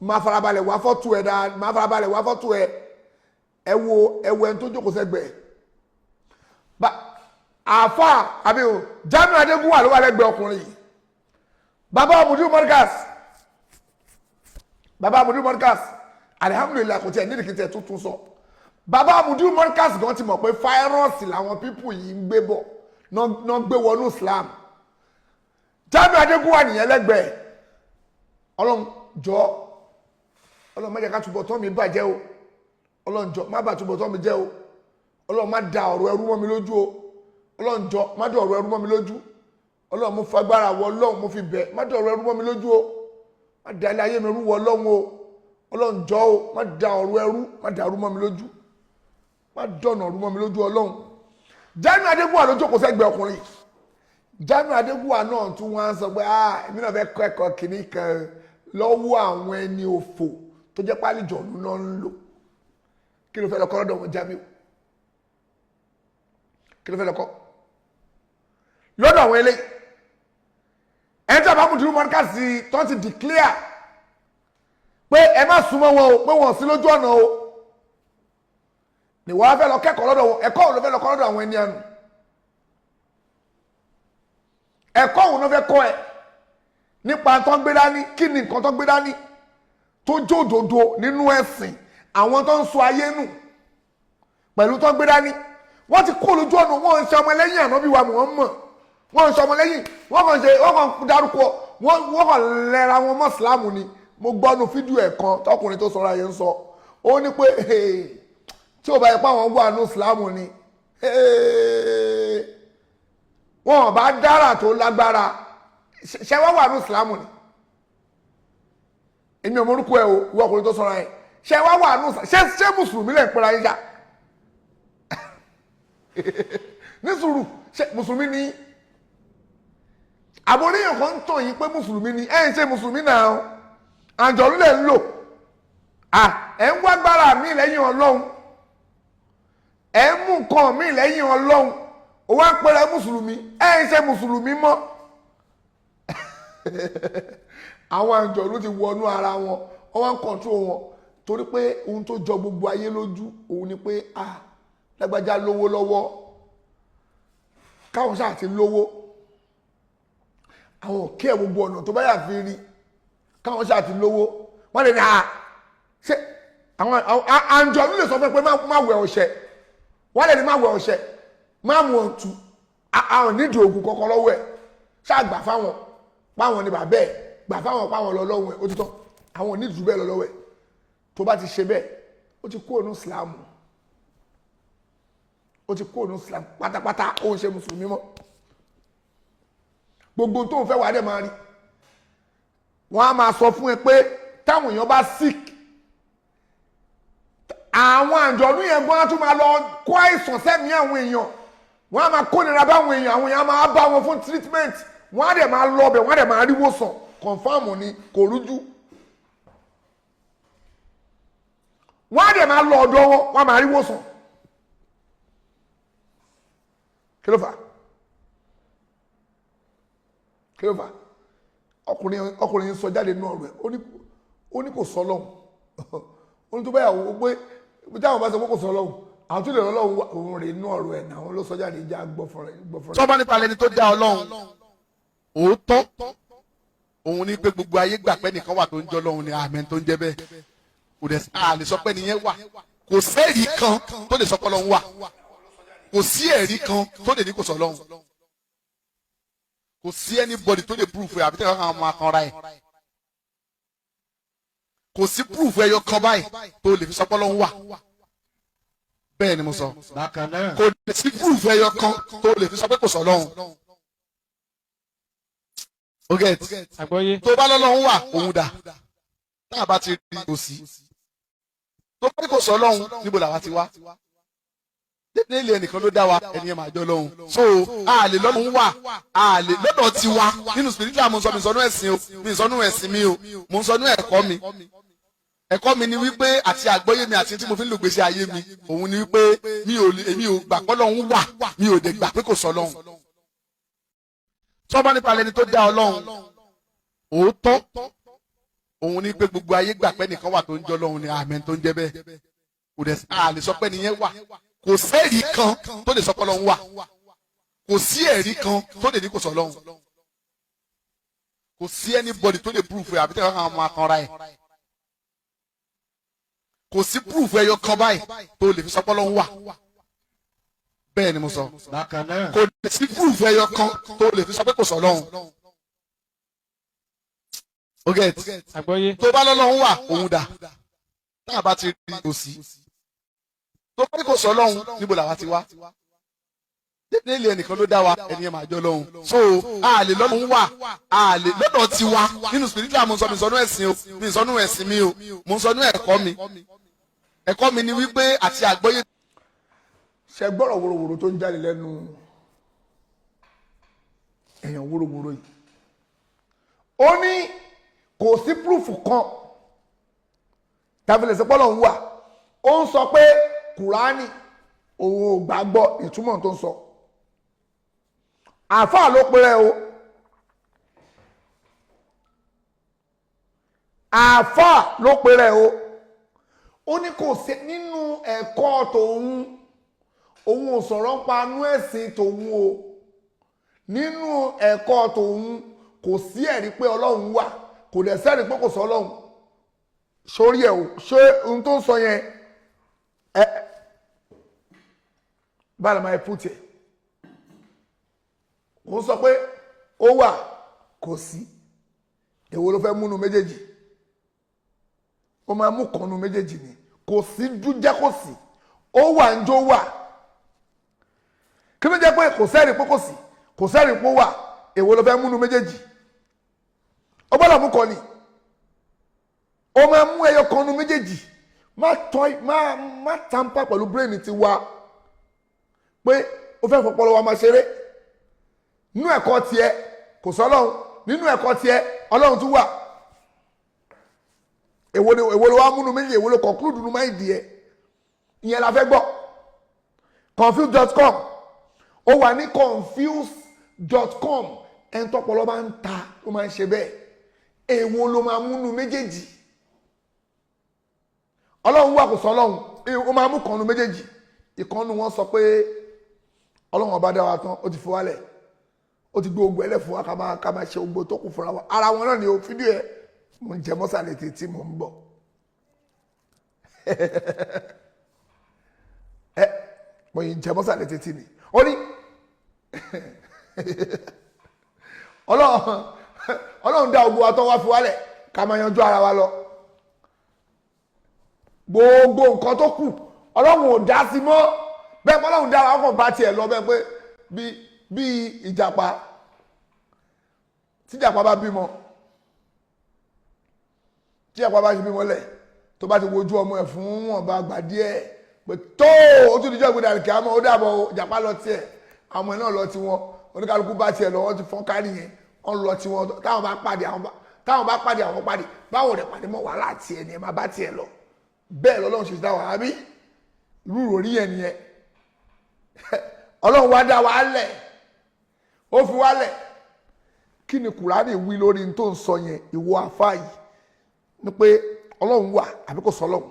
máa farabalẹ̀ wá fọ́tò ẹ̀ dáa máa farabalẹ̀ wá fọ́tò ẹ̀ ẹ wo ẹni tó jókòó sẹ́gbẹ̀ẹ́ àáfà àbí o Jamiu Adégúnwà ló wà lẹ́gbẹ̀ẹ́ ọkùnrin yìí bàbá Mudiru Markaz alihamudulilayi kò tí ẹ nídìí kí n tẹ tuntun sọ bàbá Mudiru Markaz gan ti mọ̀ pé fáírọ́ọ̀sì làwọn pípù yìí ń gbé bọ̀ náà gbé wọnú Islam Jamiu Adégúnwà nìyẹn lẹ́gbẹ̀ẹ́ Ọlọ́run jọ̀ọ́ Ọlọ́run má jẹ́ ká túbọ̀ tọ́ mi bàjẹ́ o Ọlọ́run jọ̀ọ́ má bà túbọ̀ tọ́ mi jẹ́ o Ọlọ́run má da ọ̀rọ̀ ẹrú mọ́ mi lójú o Ọlọ́run jọ̀ọ́ má da ọ̀rọ̀ ẹrú mọ́ mi lójú Ọlọ́run mo fagbára wọ Ọlọ́run mo fi bẹ̀ má da ọ̀rọ̀ ẹrú mọ́ mi lójú o má da ilé ayé mi rú wọ Ọlọ́run o Ọlọ́run jọ̀ọ́ o má da ọ̀rọ̀ ẹrú má da ẹrú mọ́ mi lójú má dọ̀nà ẹrú mọ́ mi lójú Ọlọ́run Jamiu Adégúnwà ló jókòó sẹ́gbẹ̀ẹ́ ọkùnrin Jamiu Adégúnwà náà tún wá ń sọ pé èmi náà fẹ́ kọ́ ẹ̀kọ́ kìíní kan lọ́wọ́ àwọn ẹni òfò tó jẹ́ pálí jọ̀ọ́nù náà ń lò kí ló fẹ́ lọ́kọ́ lọ́dọ̀ wọn Jamiu kí ló fẹ́ lọ́kọ́ lọ́dọ̀ àwọn eléyìí ẹni tí a bá Mudiru Markaz tó ti declare pé ẹ má súnmọ́ wọn o pé wọn sí lójú ọ̀nà o ni wọ́n fẹ́ lọ kẹ́kọ̀ọ́ lọ́dọ̀ wọn ẹ̀kọ́ òun ló fẹ́ lọ́kọ́ lọ́dọ̀ àwọn ẹni àná ẹ̀kọ́ òun ló fẹ́ kọ́ ẹ nípa tó ń gbé dání kí ni nǹkan tó ń gbé dání tó jódodo nínú ẹ̀sìn àwọn tó ń sọ ayé nù pẹ̀lú tó ń gbé dání wọ́n ti kó lójú ọ̀nà wọ́n ń ṣe ọmọ lẹ́yìn Ànábì wa Muhammad wọ́n ń ṣe ọmọ lẹ́yìn wọ́n kàn dárúkọ wọ́n kàn lẹ́ra wọn mọ́ ìsìlámù ni mo gbọ́ nu fídíò ẹ̀ kan tọkùnrin tó sọra yẹn ń sọ ó ní pé tí ò bá yẹ pé àwọn wà ní ìsìlámù ni wọn bá dára tó lágbára ṣe wá wà ní ìsìlámù ni èmi ò mọ̀rúkọ ẹ̀ o ìwọ ọkùnrin tó sọra yẹn ṣe wá wà ní ìsìlámù ṣé mùsùlùmí lẹ̀ ń pera yín já ní sùúrù ṣe mùsùlùmí ni àbóríyàn kan ń tàn yín pé mùsùlùmí ni ẹ̀ ń ṣe mùsùlùmí náà àjọ̀lú lẹ̀ ń lò ẹ̀ ń wá gbára mi lẹ́yìn Ọlọ́run ẹ̀ ń mú nǹkan mi lẹ́yìn Ọlọ́run ó wá ń pẹ́rẹ́ mùsùlùmí ẹ̀ ń ṣe mùsùlùmí mọ́ àwọn àjọ̀lú ti wọnú ara wọn wọ́n wá ń kọ̀ntró wọn torí pé ohun tó jọ gbogbo ayé lójú òun ni pé lágbájá lówó lọ́wọ́ káwọn ṣáà ti lówó àwọn òkè gbogbo ọ̀nà tó bá yà fi rí káwọn ṣáà ti lówó wọ́n lè ní ṣe àwọn àǹjọ̀nú lè sọ fún pé má wẹ̀ ọṣẹ wọ́n lè ní má wẹ̀ ọṣẹ má mú ọ̀tún àwọn nídìí oògùn kọ̀ọ̀kan lọ́wọ́ ẹ̀ ṣáà gbà fáwọn páwọn ní bàbá ẹ̀ gbà fáwọn páwọn lọ lọ́wọ́ ẹ̀ ó ti tán àwọn onídìí bẹ́ẹ̀ lọ lọ́wọ́ ẹ̀ tó bá ti ṣe bẹ́ẹ̀ ó ti kó ònú Islam ó ti kó ònú Islam pátápátá ó ń ṣe mùsùlùmí mọ́ gbogbo tó ń fẹ́ wà dẹ̀ máa rí wọ́n á máa sọ fún ẹ pé táwọn èèyàn bá sick àwọn àǹjọ̀nú yẹn gbọ́n tún máa lọ kó àìsàn sẹ́mi àwọn èèyàn wọ́n á máa kónira báwọn èèyàn àwọn èèyàn máa bá wọn fún treatment wọ́n á dẹ̀ máa lọ ọbẹ̀ wọ́n á dẹ̀ máa rí wòsàn confam ni kò rújú wọ́n á dẹ̀ máa lọ ọ̀dọ̀ wọn wọ́n á máa rí wòsàn kí ló fà kí ló fà ọkùnrin sọ jáde nínú ọ̀rọ̀ ẹ̀ ó ní kò sọ lọ́hùn ó ní tó bá yàwó pé bí táwọn bá sọ pé kò sọ lọ́hùn àwọn tó lè rọ lọ́hùn òun rè nínú ọ̀rọ̀ ẹ̀ náà ló sọ jáde já gbọ́fọ̀rẹ́. sọ́ba nípa lẹni tó dá ọlọ́run òótọ́ òun ní pé gbogbo ayé gbà pé nìkan wà tó ń jọ lọ́hùn ní àmín tó ń jẹ́ bẹ́ẹ̀ kò dẹ̀ a lè sọ pé nìyẹn wà kò sẹ́ẹ̀rí kan tó lè sọ pé ọlọ́run wà kò sí ẹ̀rí kan tó lè ní kò sọ ọlọ́run kò sí anybody tó lè proof ẹ̀ àbí tẹ́lẹ̀ kan máa kanra ẹ̀ kò sí proof ẹyọ kan báyìí tó lè fi sọ pé ọlọ́run wà bẹ́ẹ̀ ni mo sọ kò sí proof ẹyọ kan tó lè fi sọ pé kò sọ ọlọ́run okay tó bá lọ́lọ́run wà òun dà náà bá ti rí kò sí tó bá ní kò sọ ọlọ́run níbo làwa ti wá nílé ẹnìkan ló dá wa ẹni ẹ máa jọ lọ́hùn so a lè lọ́lọ́run wà a lè lọ́dọ̀ ti wa nínú spiritual mo sọ mi sọnú ẹ̀sìn o mi sọnú ẹ̀sìn mi o mo sọnú ẹ̀kọ́ mi ni wípé àti àgbọ́yé mi àti tí mo fi ń lò gbèsè ayé mi òun ni wípé èmi ò gbà pé Ọlọ́run wà mi ò dẹ̀ gbà pé kò sọ Ọlọ́run sọ́ba nípa lẹni tó dá Ọlọ́run òótọ́ òun ni pé gbogbo ayé gbà pé nìkan wà tó ń jọ Ọlọ́run ní àmín tó ń jẹ́ bẹ́ẹ̀ kò dẹ̀ a lè sọ pé nìyẹn wà kò sẹ́ẹ̀rí kan tó lè sọ pé Ọlọ́run wà kò sí ẹ̀rí kan tó lè ní kò sọ Ọlọ́run kò sí anybody tó lè proof ẹ̀ àbí tẹ́lẹ̀ kan máa kanra ẹ̀ kò sí proof ẹyọ kan báyìí tó lè fi sọ pé Ọlọ́run wà bẹ́ẹ̀ ni mo sọ kò sí proof ẹyọ kan tó lè fi sọ pé kò sọ Ọlọ́run okay tó bá lọ́lọ́run wà òun dà náà bá ti rí kò sí tó bá ní kò sọ Ọlọ́run níbo làwa ti wá nílé ẹnìkan ló dá wa ẹni ẹ máa jọ lọ́hùn so a lè lọ́lọ́run wà a lè lọ́dọ̀ ti wa nínú spiritual mo sọ mi sọnú ẹ̀sìn o mi sọnú ẹ̀sìn mi o mo sọnú ẹ̀kọ́ mi ni wípé àti àgbọ́yé. ṣe gbọ́rọ̀ wòrowòro tó ń jáde lẹ́nu èèyàn wòrowòro yìí ó ní kò sí proof kan tàbí lè ṣe pé Ọlọ́run wà ó ń sọ pé Kùránì òun ò gbàgbọ́ ìtumọ̀ tó ń sọ àáfàá ló pèrè o àáfàá ló pèrè o ó ní kò sí nínú ẹ̀kọ́ tòun òun ò sọ̀rọ̀ ń pa inú ẹ̀sìn tòun o nínú ẹ̀kọ́ tòun kò sí ẹ̀rí pé Ọlọ́run wà kò dẹ̀ sẹ́rí pé kò sọ Ọlọ́run sórí ẹ̀ o ṣé ohun tó ń sọ yẹn báyìí máa put ẹ̀ ó sọ pé ó wà kò sí èwo ló fẹ́ múnú méjèèjì ó máa mú kànnú méjèèjì ni kò sí jẹ́ kò sí ó wà ń jó wà kí ló jẹ́ pé kò sẹ́rì pé kò sí kò sẹ́rì pé ó wà èwo ló fẹ́ múnú méjèèjì ó gbọ́dọ̀ mú kàn ní ó máa mú ẹyọ kànnú méjèèjì má tampa pẹ̀lú brain ti wa pé ó fẹ́ fọpọlọ wa máa ṣeré nínú ẹ̀kọ́ tiẹ̀ kò sọ Ọlọ́run nínú ẹ̀kọ́ tiẹ̀ Ọlọ́run tún wà èwo ló wá múnú méjì èwo ló conclude nínú máìdì ẹ̀ ìyẹn la fẹ́ gbọ́ confuse.com ó wà ní confuse.com ẹni tọ́pọlọ máa ń ta ó máa ń ṣe bẹ́ẹ̀ èwo ló máa múnú méjèèjì Ọlọ́run wà kò sọ Ọlọ́run ó máa mú kànnú méjèèjì ìkànnù wọn sọ pé ọlọ́run ọba dá wa tán ó ti fi wálẹ̀ ó ti gbé ogbó ẹlẹ́ fún wa ká máa ṣe ogbó tó kù fúnra wa ara wọn náà ni o fídíò ẹ mo ń jẹ mọ́sálẹ̀ títí mo ń bọ̀ mo ń jẹ mọ́sálẹ̀ títí ni ó ní ọlọ́run dá ogbó wa tán wá fi wálẹ̀ ká máa yanjú ara wa lọ gbogbo nǹkan tó kù ọlọ́run ò dá sí mọ́ bẹ́ẹ̀ ọlọ́run dá wa kàn bá tiẹ̀ lọ bẹ́ẹ̀ pé bí ìjàpá tí ìjàpá bá bímọ tí ìjàpá bá ṣe bímọ lẹ̀ tó bá ti wojú ọmọ ẹ̀ fún wọn bá gbà díẹ̀ pé tó o tún níjọ́ ìgbéra kí á mọ́ ó dàbọ̀ ìjàpá lọ tiẹ̀ àwọn ẹ̀ náà lọ tiwọn oníkálukú bá tiẹ̀ lọ wọ́n ti fọ́n kárí yẹn wọ́n lọ tiwọn táwọn bá pàdé àwọn pàdé báwo rẹ̀ pàdé mọ́ wàhálà tiẹ̀ ni ẹ̀ máa bá tiẹ̀ lọ bẹ́ẹ̀ lọ́lọ́run ṣe dá wàhálà bí irú ìròrí yẹn nìyẹn ọlọ́run wá dá wa lẹ̀ ó fi wá lẹ̀ kí ni kùránì wí lórí n tó ń sọ yẹn ìwọ àfáà yìí ni pé ọlọ́run wà àbí kò sọ ọlọ́run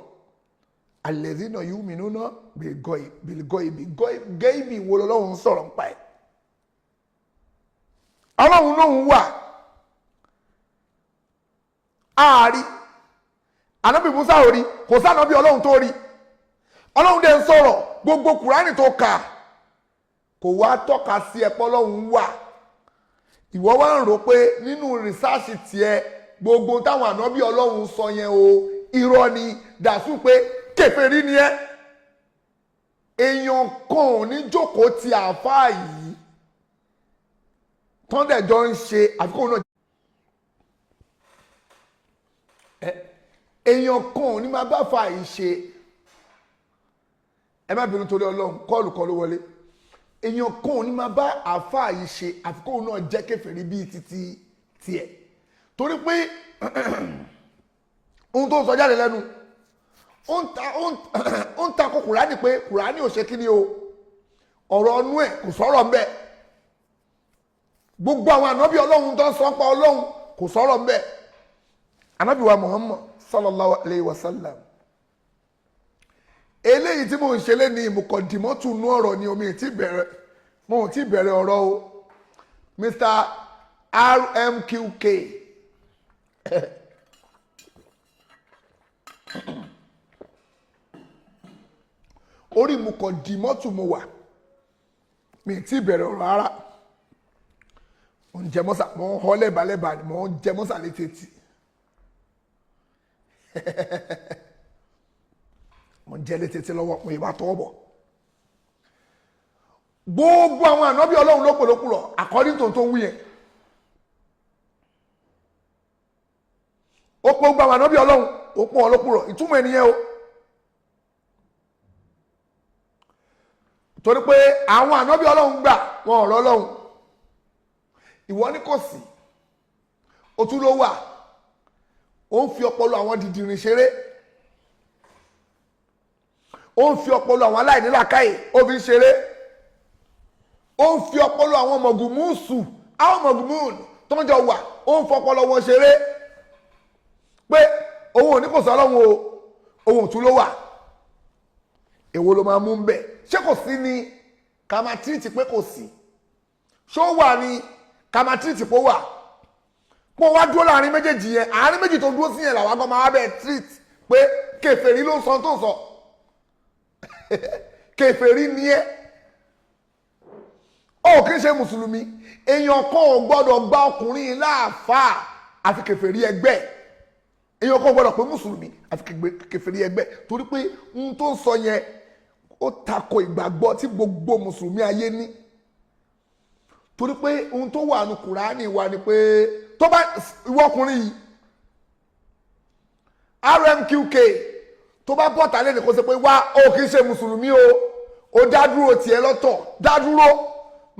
alladhina yu'minuna bil-ghaybi wo lọ́lọ́run sọ̀rọ̀ ń pa ẹ̀ ọlọ́run lóhun wà ààrí ànábì Musa ò rí kò sànábì ọlọ́run tó rí ọlọ́run dẹ̀ ń sọ̀rọ̀ gbogbo kùránì tó kà kò wá tọ́ka sí ẹ̀pọ̀ ọlọ́run wà ìwọ wá ń rò pé nínú rìsáàsì tiẹ̀ gbogbo táwọn ànábì ọlọ́run sọ yẹn o irọ́ ni dàsú pé kèfèrí ni ẹ́ èèyàn kan ò ní jókòó ti àáfàá yìí tán dẹ̀ jọ ń ṣe àfikún náà èèyàn kan ò ní máa bá fa yìí ṣe ẹ má bínú torí ọlọ́run kọ́ọ̀lù wọlé èèyàn kan ò ní máa bá àáfàá yìí ṣe àfikún náà jẹ́ kèfèrí bíi títí tiẹ̀ torí pé ohun tó ń sọ jáde lẹ́nu ó ń takò kùránì pé kùránì ò ṣe kí ni o ọ̀rọ̀ ọnú ẹ̀ kò sọ̀rọ̀ ń bẹ gbogbo àwọn ànábì ọlọ́run tó ń sọ pa ọlọ́run kò sọ̀rọ̀ ń bẹ ànábì wa Muhammad sallallahu alayhi wa sallam eléyìí tí mo ń ṣe lé ní ìmùkọ̀dìmọ́tù nú ọ̀rọ̀ ni omi mo ò tí bẹ̀rẹ̀ ọ̀rọ̀ o Mr. Rmqk orí ìmùkọ̀dìmọ́tù mo wà mi tí bẹ̀rẹ̀ ọ̀rọ̀ rárá mo ń jẹ mọ́sà mo ń họ́ lẹ́bàálẹ́bàá ni mo ń jẹ mọ́sà létí mo ń jẹ létí lọ́wọ́ mo ìbá tọwọ́ bọ̀ gbogbo àwọn ànábì ọlọ́run lópòlópùrọ̀ according to tó wí yẹn ó pọ̀ gbogbo àwọn ànábì ọlọ́run ó pọ̀ ọlọ́pùrọ̀ ìtumọ̀ ẹniyẹn o torí pé àwọn ànábì ọlọ́run gbà wọn ọ̀rọ̀ ọlọ́run ìwọ ní kò sí ó tún ló wà ó ń fi ọpọlọ àwọn dìdìrìn ṣeré ó ń fi ọpọlọ àwọn aláìnílàákàyè ó fi ń ṣeré ó ń fi ọpọlọ àwọn mọ̀gùmúùsù àwọn mọ̀gùmúùn tó ń jọ wà ó ń fọpọlọ wọn ṣeré pé òun ò ní kò sọ ọlọ́run o òun ò tún ló wà èwo ló máa mú ń bẹ̀ ṣé kò sí ni ká máa tírìtì pé kò sí ṣó wà ní ká máa tírìtì pé ó wà pọ̀ wá dúró láàrin méjèèjì yẹn àárín méjì tó dúró sí yẹn làwọn agbọ́n máa wá bẹ́ẹ̀ tírìtì pé kèfèrí ló ń sọ tó ń sọ kèfèrí ni ẹ́ ó kì í ṣe mùsùlùmí èèyàn kan ò gbọ́dọ̀ gba ọkùnrin láàfáà àfi kèfèrí ẹgbẹ́ èèyàn kan ò gbọ́dọ̀ pé mùsùlùmí àfi kèfèrí ẹgbẹ́ torí pé ohun tó ń sọ yẹn ó tako ìgbàgbọ́ tí gbogbo mùsùlùmí ayé ní torí pé ohun tó wà ní kùránì wà ní pé tó bá ìwọ ọkùnrin yìí Rmqk tó bá bọ́ta lẹ́nu kó ṣe pé wá ó kì í ṣe mùsùlùmí o ó dádúró tiẹ̀ lọ́tọ̀ dádúró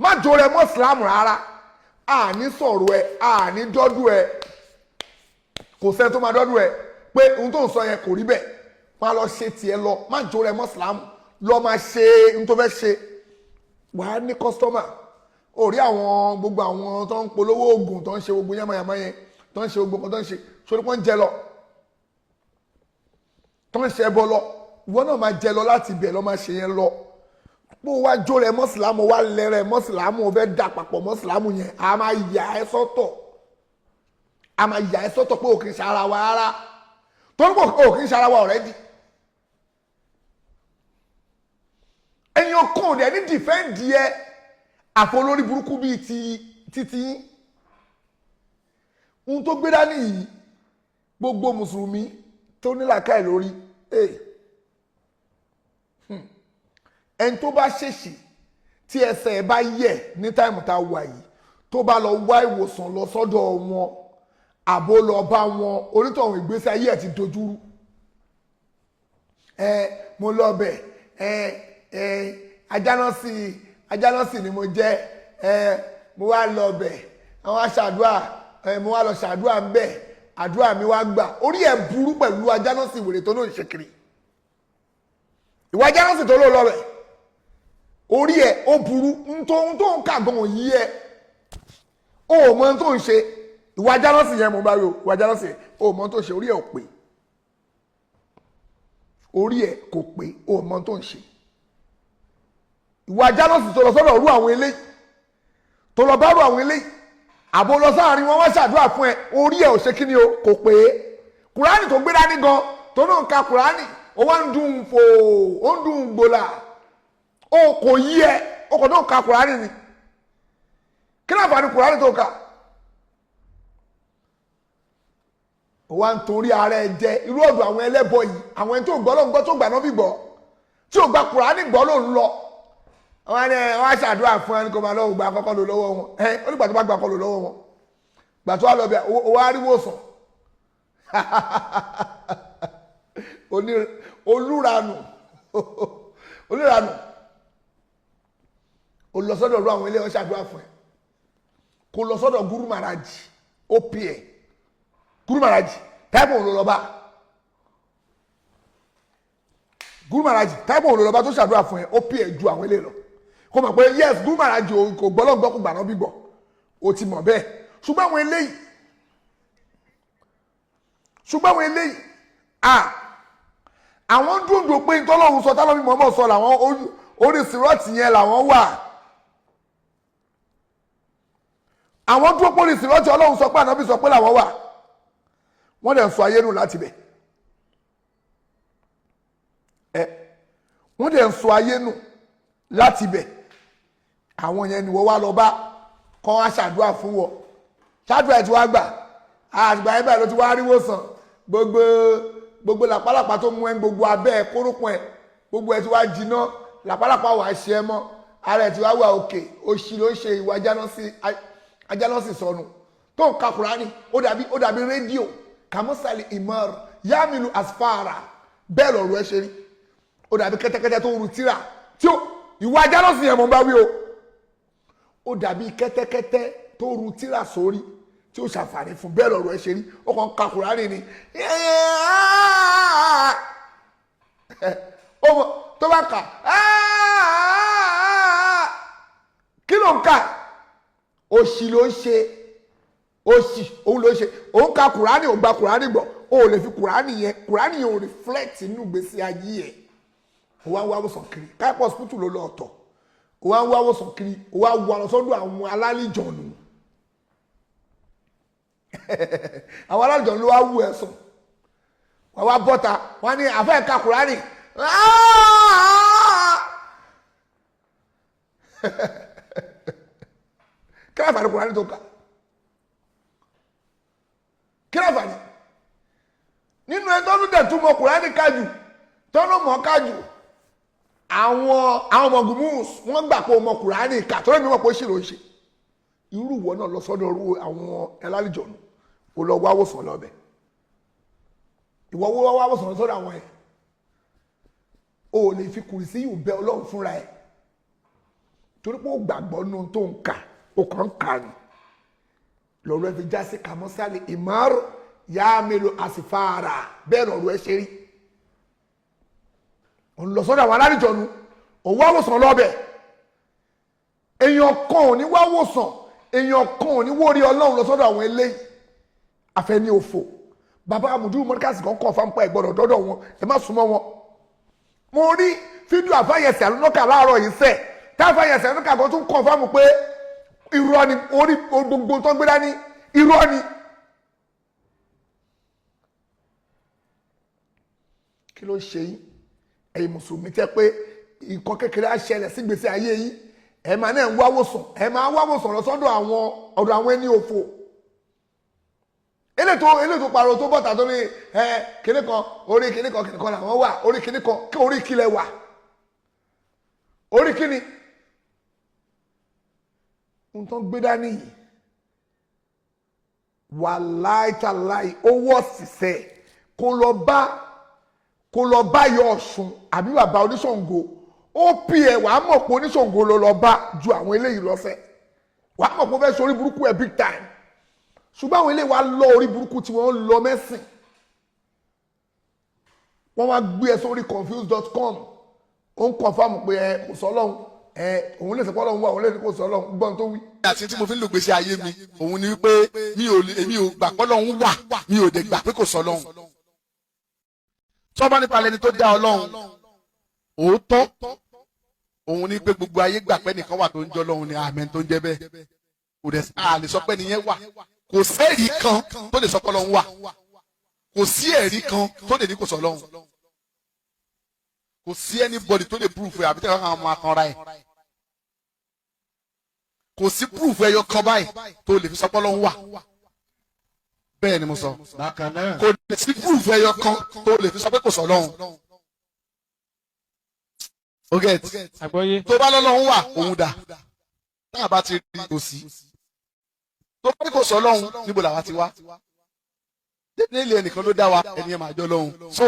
má jọ rẹ mọ́ ìsìlámù rárá àní sọ̀rọ̀ ẹ àní dọ́dú ẹ kò sẹ́ni tó máa dọ́dú ẹ pé ohun tó ń sọ yẹn kò rí bẹ́ẹ̀ má lọ ṣe tiẹ̀ lọ má jọ rẹ mọ́ ìsìlámù lọ máa ṣe ohun tó fẹ́ ṣe wàá ní kọ́sítọ́mà ó rí àwọn gbogbo àwọn tó ń polówó oògùn tó ń ṣe gbogbo yamayama yẹn tó ń ṣe gbogbo kan tó ń ṣe sórí pọ́n ń jẹ lọ tó ń ṣe ẹbọ lọ ìwọ náà máa jẹ lọ láti ibẹ̀ lọ máa ṣe yẹn lọ bó wá jó rẹ mọ́sìlámù wá lẹ́rẹ̀ mọ́sìlámù ó fẹ́ dà papọ̀ mọ́sìlámù yẹn a máa yà ẹ́ sọ́tọ̀ pé òkè ṣara wa rárá torí pé òkè ṣara wa already. èèyàn kan ò dẹ̀ ní dìfẹ́ǹdì ẹ àfọlórí burúkú bíi títí ohun tó gbé dání yìí gbogbo mùsùlùmí tó nílàkàì lórí ẹni tó bá ṣèṣì tí ẹsẹ̀ ẹ bá yẹ̀ ní táìmù tá a wà yìí tó bá lọ wá ìwòsàn lọ sọ́dọ̀ wọn àbó lọ bá wọn onítọ̀hún ìgbésí ayé ẹ̀ ti dojúrú mo lọ bẹ̀ ajánásì ni mo jẹ́ mo wá lọ bẹ̀ àwọn aṣàdúrà mo wá lọ ṣàdúrà ń bẹ̀ àdúrà mi wá gbà orí ẹ̀ burú pẹ̀lú ajánásì wèrè tó lóun ṣe kiri ìwà ajánásì tó lóun lọ bẹ̀ orí ẹ̀ ó burú ń tó ń kà gan yí ẹ̀ ó mọ tó ń ṣe ìwà ajánásì yẹn mo bá rí o ìwà ajánásì yẹn ó mọ tó ń ṣe orí ẹ̀ ò pé orí ẹ̀ kò pé ó mọ tó ń ṣe ìwà ajánásì tó lọ sọ́dọ̀ rú àwọn eléyìí tó lọ bá rú àwọn eléyìí àbò lọ sáàrin wọn wá ṣàdúrà fún ẹ orí ẹ̀ ò ṣe kí ni o kò pé kùránì tó gbé dání gan tó náà ń ka kùránì ó wá ń dùn fò ó ń dùn gbòlà ó kò yí ẹ ó kò náà ka kùránì ni kí náà fà ní kùránì tó kà ó wá ń torí ara ẹ jẹ irú ọ̀dọ̀ àwọn ẹlẹ́bọ yìí àwọn ẹni tó gbọ́ ló ń gbọ́ tó gbà náà bí gbọ́ tí ò gba kùránì gbọ́ ló ń lọ wọ́n á ṣàdúrà fún ẹni kó máa lọ́wọ́ gba àkọ́kọ́ lò lọ́wọ́ wọn ó nígbà tó bá gba àkọ́kọ́ lò lọ́wọ́ wọn gbà tó wá lọ bẹ owó aríwòsàn olúranù ó lọ sọ́dọ̀ ru àwọn ilé wọn ṣàdúrà fún ẹ kó lọ sọ́dọ̀ gúrú màrájì ó pè ẹ gúrú màrájì táìpù òun ló lọ bá gúrú màrájì táìpù òun ló lọ bá tó ṣàdúrà fún ẹ ó pè ẹ ju àwọn ilé lọ kó mọ̀ pé yes gúrú màrájì kò gbọ́lọ́gbọ́ kò gbàná bíbọ̀ ó ti mọ̀ bẹ́ẹ̀ ṣùgbọ́n àwọn eléyìí àwọn dúndùn pé ìtọ́lọ́hún sọ tálọ́bí mọ́mọ́ sọ làwọn orí sírọ́ọ̀tì yẹn làwọn wà àwọn dúró pé orí sírọ́ọ̀tì ọlọ́hún sọ pé ànábì sọ pé làwọn wà wọ́n dẹ̀ ń sọ ayé nù láti bẹ̀ wọ́n dẹ̀ ń sọ ayé nù láti bẹ̀ àwọn yẹn ni wọ́n wá lọ bá kọ́ wá ṣàdúrà fún wọn ṣáàdúrà ẹ̀ tí wọ́n gbà àgbà ẹ̀ báyìí ló ti wá rí wòsàn gbogbo làpálàpá tó mú ẹ gbogbo abẹ́ ẹ kórópọn ẹ gbogbo ẹ ti wá jiná làpálàpá wà á ṣe ẹ mọ́ ara ẹ ti wá wà òkè òṣì ló ń ṣe ìwà ajánásì sọnù tó ń ka Kùránì ó dàbí rédíò kàmúsàlì ìmọ̀ràn yámìlú asfara bẹ́ẹ̀ lọ̀rọ̀ ẹ ṣe rí ó dàbí kẹ́tẹ́kẹ́tẹ́ tó ń ru tíra tí ó ìwà ajánásì yẹn mọ̀ bá wí o ó dàbí kẹ́tẹ́kẹ́tẹ́ tó ru tíra sórí tí ó ṣàǹfààní fún bẹ́ẹ̀ lọ́rọ̀ ẹ ṣe rí ó kàn ń ka Kùránì ni tó bá kà kí ló ń kà òṣì ló ń ṣe òṣì òun ló ń ṣe òun ka Kùránì ò gba Kùránì gbọ́ ó lè fi Kùránì yẹn ò reflect nínú ìgbésí ayé ẹ̀ ó wá ń wá wòsàn kiri káìpọ̀ hospital ló lọ ọ̀tọ̀ ó wá ń wá wòsàn kiri ó wá wọ àwọn sọ́dọ̀ àwọn alálìjọ̀nù àwọn alálìjọ̀nù ló wá wú ẹ̀sùn wọ́n wá bọ́ta wọ́n ní àfẹ́ ka Kùránì kí ló fà ní Kùránì tó kà kí ló fà ní nínú ẹ tó ń dẹ̀ túmọ̀ Kùránì kájù tó ń mọ̀ kájù àwọn ọmọ gùmùs wọ́n gbà pé ọmọ Kùránì kà tó ń mímọ̀ pé ó ṣì ló ń ṣe irú ìwọ náà lọ sọ́dọ̀ irú àwọn alálìjọ̀nù ó lọ wá wòsàn lọ́bẹ̀ ìwọ wọ́n wá wòsàn sọ́dọ̀ àwọn ẹ̀ o lè fi kùrìsí yìí bẹ Ọlọ́run fúnra ẹ̀ torí pé ó gbàgbọ́ nù tó ń kà ó kàn ń kà ní lọ́rọ̀ ẹ fi já sí kàmọ́sálì ìmọ̀ọ́rọ̀ yá mélòó àsìfáàrà bẹ́ẹ̀ lọ́rọ̀ ẹ ṣe rí òun lọ sọ́dọ̀ àwọn alálìjọ̀nù òun wá wòsàn lọ́bẹ̀ èèyàn kan ò ní wá wòsàn èèyàn kan ò ní wórí Ọlọ́run lọ sọ́dọ̀ àwọn eléyìí àfẹ́ni òfò bàbá àmùdú mọ́ríkàsì kan kọ́ fáńpá ìgbọ́dọ̀ dọ́dọ̀ wọn ẹ má súnmọ́ wọn mo rí fídíò àfáyẹsẹ̀ àlùnọ́kà láàárọ̀ yìí sẹ̀ tá àfáyẹsẹ̀ àlùnọ́kà kan tún confirm pé irọ́ ni orí gbogbo tó ń gbé dání irọ́ ni. kí ló ń ṣe yín ẹ̀yin mùsùlùmí tẹ́ pé nǹkan kékeré á ṣẹlẹ̀ sí gbèsè ayé yín ẹ̀ máa náà ń wáwòsàn ẹ̀ máa wáwòsàn lọ sọ́dọ̀ àwọn ẹni òfò eléyìí tó pariwo tó bọ́ta tó ní kíní kan orí kíní kan làwọn wà orí kíní kan kí orí kílẹ̀ wà orí kíní n tó ń gbé dání yìí wàláì tàláì owó ọ̀sìsẹ́ kó lọ bá yọ Ọ̀ṣun àbí bàbá oníṣàngó ó pì ẹ̀ wàá mọ̀ pé oníṣàngó ló lọ bá ju àwọn eléyìí lọ́fẹ́ wàá mọ̀ pé ó fẹ́ sọ orí burúkú ẹ̀ big time ṣùgbọ́n àwọn eléyìí wá lọ orí burúkú tí wọ́n lọ mẹ́sìn wọ́n wá gbé ẹ sórí confused.com ó ń confirm pé kò sọ Ọlọ́run òun lè sọpọ́ Ọlọ́run wà òun lè ní kò sọ Ọlọ́run gbọ́n tó wí. àti tí mo fi ń lò gbèsè ayé mi òun ni wípé èmi ò gbà pé Ọlọ́run wà mi ò dẹ̀ gbà pé kò sọ Ọlọ́run. tọ́ba nípa lẹni tó dá Ọlọ́run òótọ́ òun ni pé gbogbo ayé gbà pé nìkan wà tó ń jọ Ọlọ́run ni àmín tó ń jẹ́ bẹ́ẹ̀ kò dẹ̀ a lè sọ pé nìyẹn wà kò sẹ́ẹ̀rí kan tó lè sọ pé Ọlọ́run wà kò sí ẹ̀rí kan tó lè ní kò sọ Ọlọ́run kò sí anybody tó lè proof ẹ̀ àbí tẹ́lẹ̀ kan máa kan ra ẹ̀ kò sí proof ẹyọ kan báyìí tó lè fi sọ pé Ọlọ́run wà bẹ́ẹ̀ ni mo sọ kò lè sí proof ẹyọ kan tó lè fi sọ pé kò sọ Ọlọ́run o get tó bá lọ́lọ́run wà òun dà tá a bá ti rí kò sí tó bá ní kò sọ Ọlọ́run níbo làwa ti wá nílé ẹnìkan ló dá wa ẹni ẹ máa jọ lọ́hùn so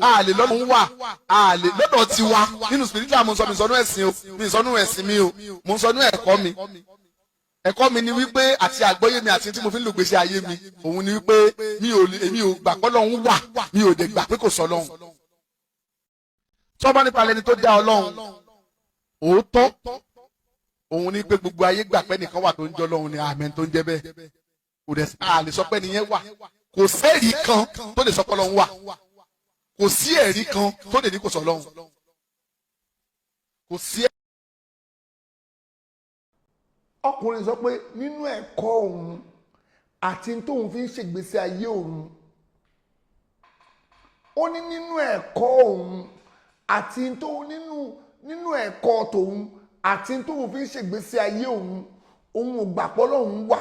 a lè lọ́lọ́run wà a lè lọ́dọ̀ ti wa nínú spiritual mo ń sọ mi sọnú ẹ̀sìn o mi sọnú ẹ̀sìn mi o mo ń sọnú ẹ̀kọ́ mi ni wípé àti àgbọ́yé mi àti tí mo fi ń lò gbèsè ayé mi òun ni wípé èmi ò gbà pé Ọlọ́run wà mi ò dẹ̀ gbà pé kò sọ Ọlọ́run tọ́ba nípa lẹni tó dá Ọlọ́run òótọ́ òun ni pé gbogbo ayé gbà pé nìkan wà tó ń jọ Ọlọ́run ni àmín tó ń jẹ́ bẹ́ẹ̀ kò dẹ̀ a lè sọ pé nìyẹn wà kò sẹ́ẹ̀rí kan tó lè sọ pé Ọlọ́run wà kò sí ẹ̀rí kan tó lè ní kò sọ Ọlọ́run kò sí. ọkùnrin sọ pé nínú ẹ̀kọ́ òun àti tóun fi ń ṣègbésí ayé òun ó ní nínú ẹ̀kọ́ òun àti tóun nínú ẹ̀kọ́ tòun àti tóun fi ń ṣègbésí ayé òun ò gbà pé Ọlọ́run wà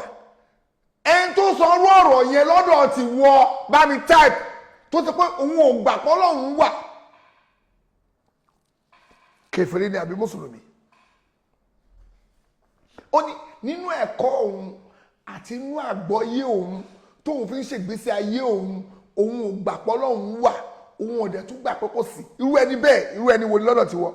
ẹni tó sọ ọ̀rọ̀ ọ̀rọ̀ yẹn lọ́dọ̀ ti wọ bá mi type tó ti pé òun ò gbà pé Ọlọ́run wà kèfèrí ni àbí mùsùlùmí ó ní nínú ẹ̀kọ́ òun àti inú àgbọ́yé òun tóun fi ń ṣègbésí ayé òun ò gbà pé Ọlọ́run wà òun ò dẹ̀ tún gbà pé kò sí irú ẹni bẹ́ẹ̀ irú ẹni wo ni lọ́dọ̀ ti wọ.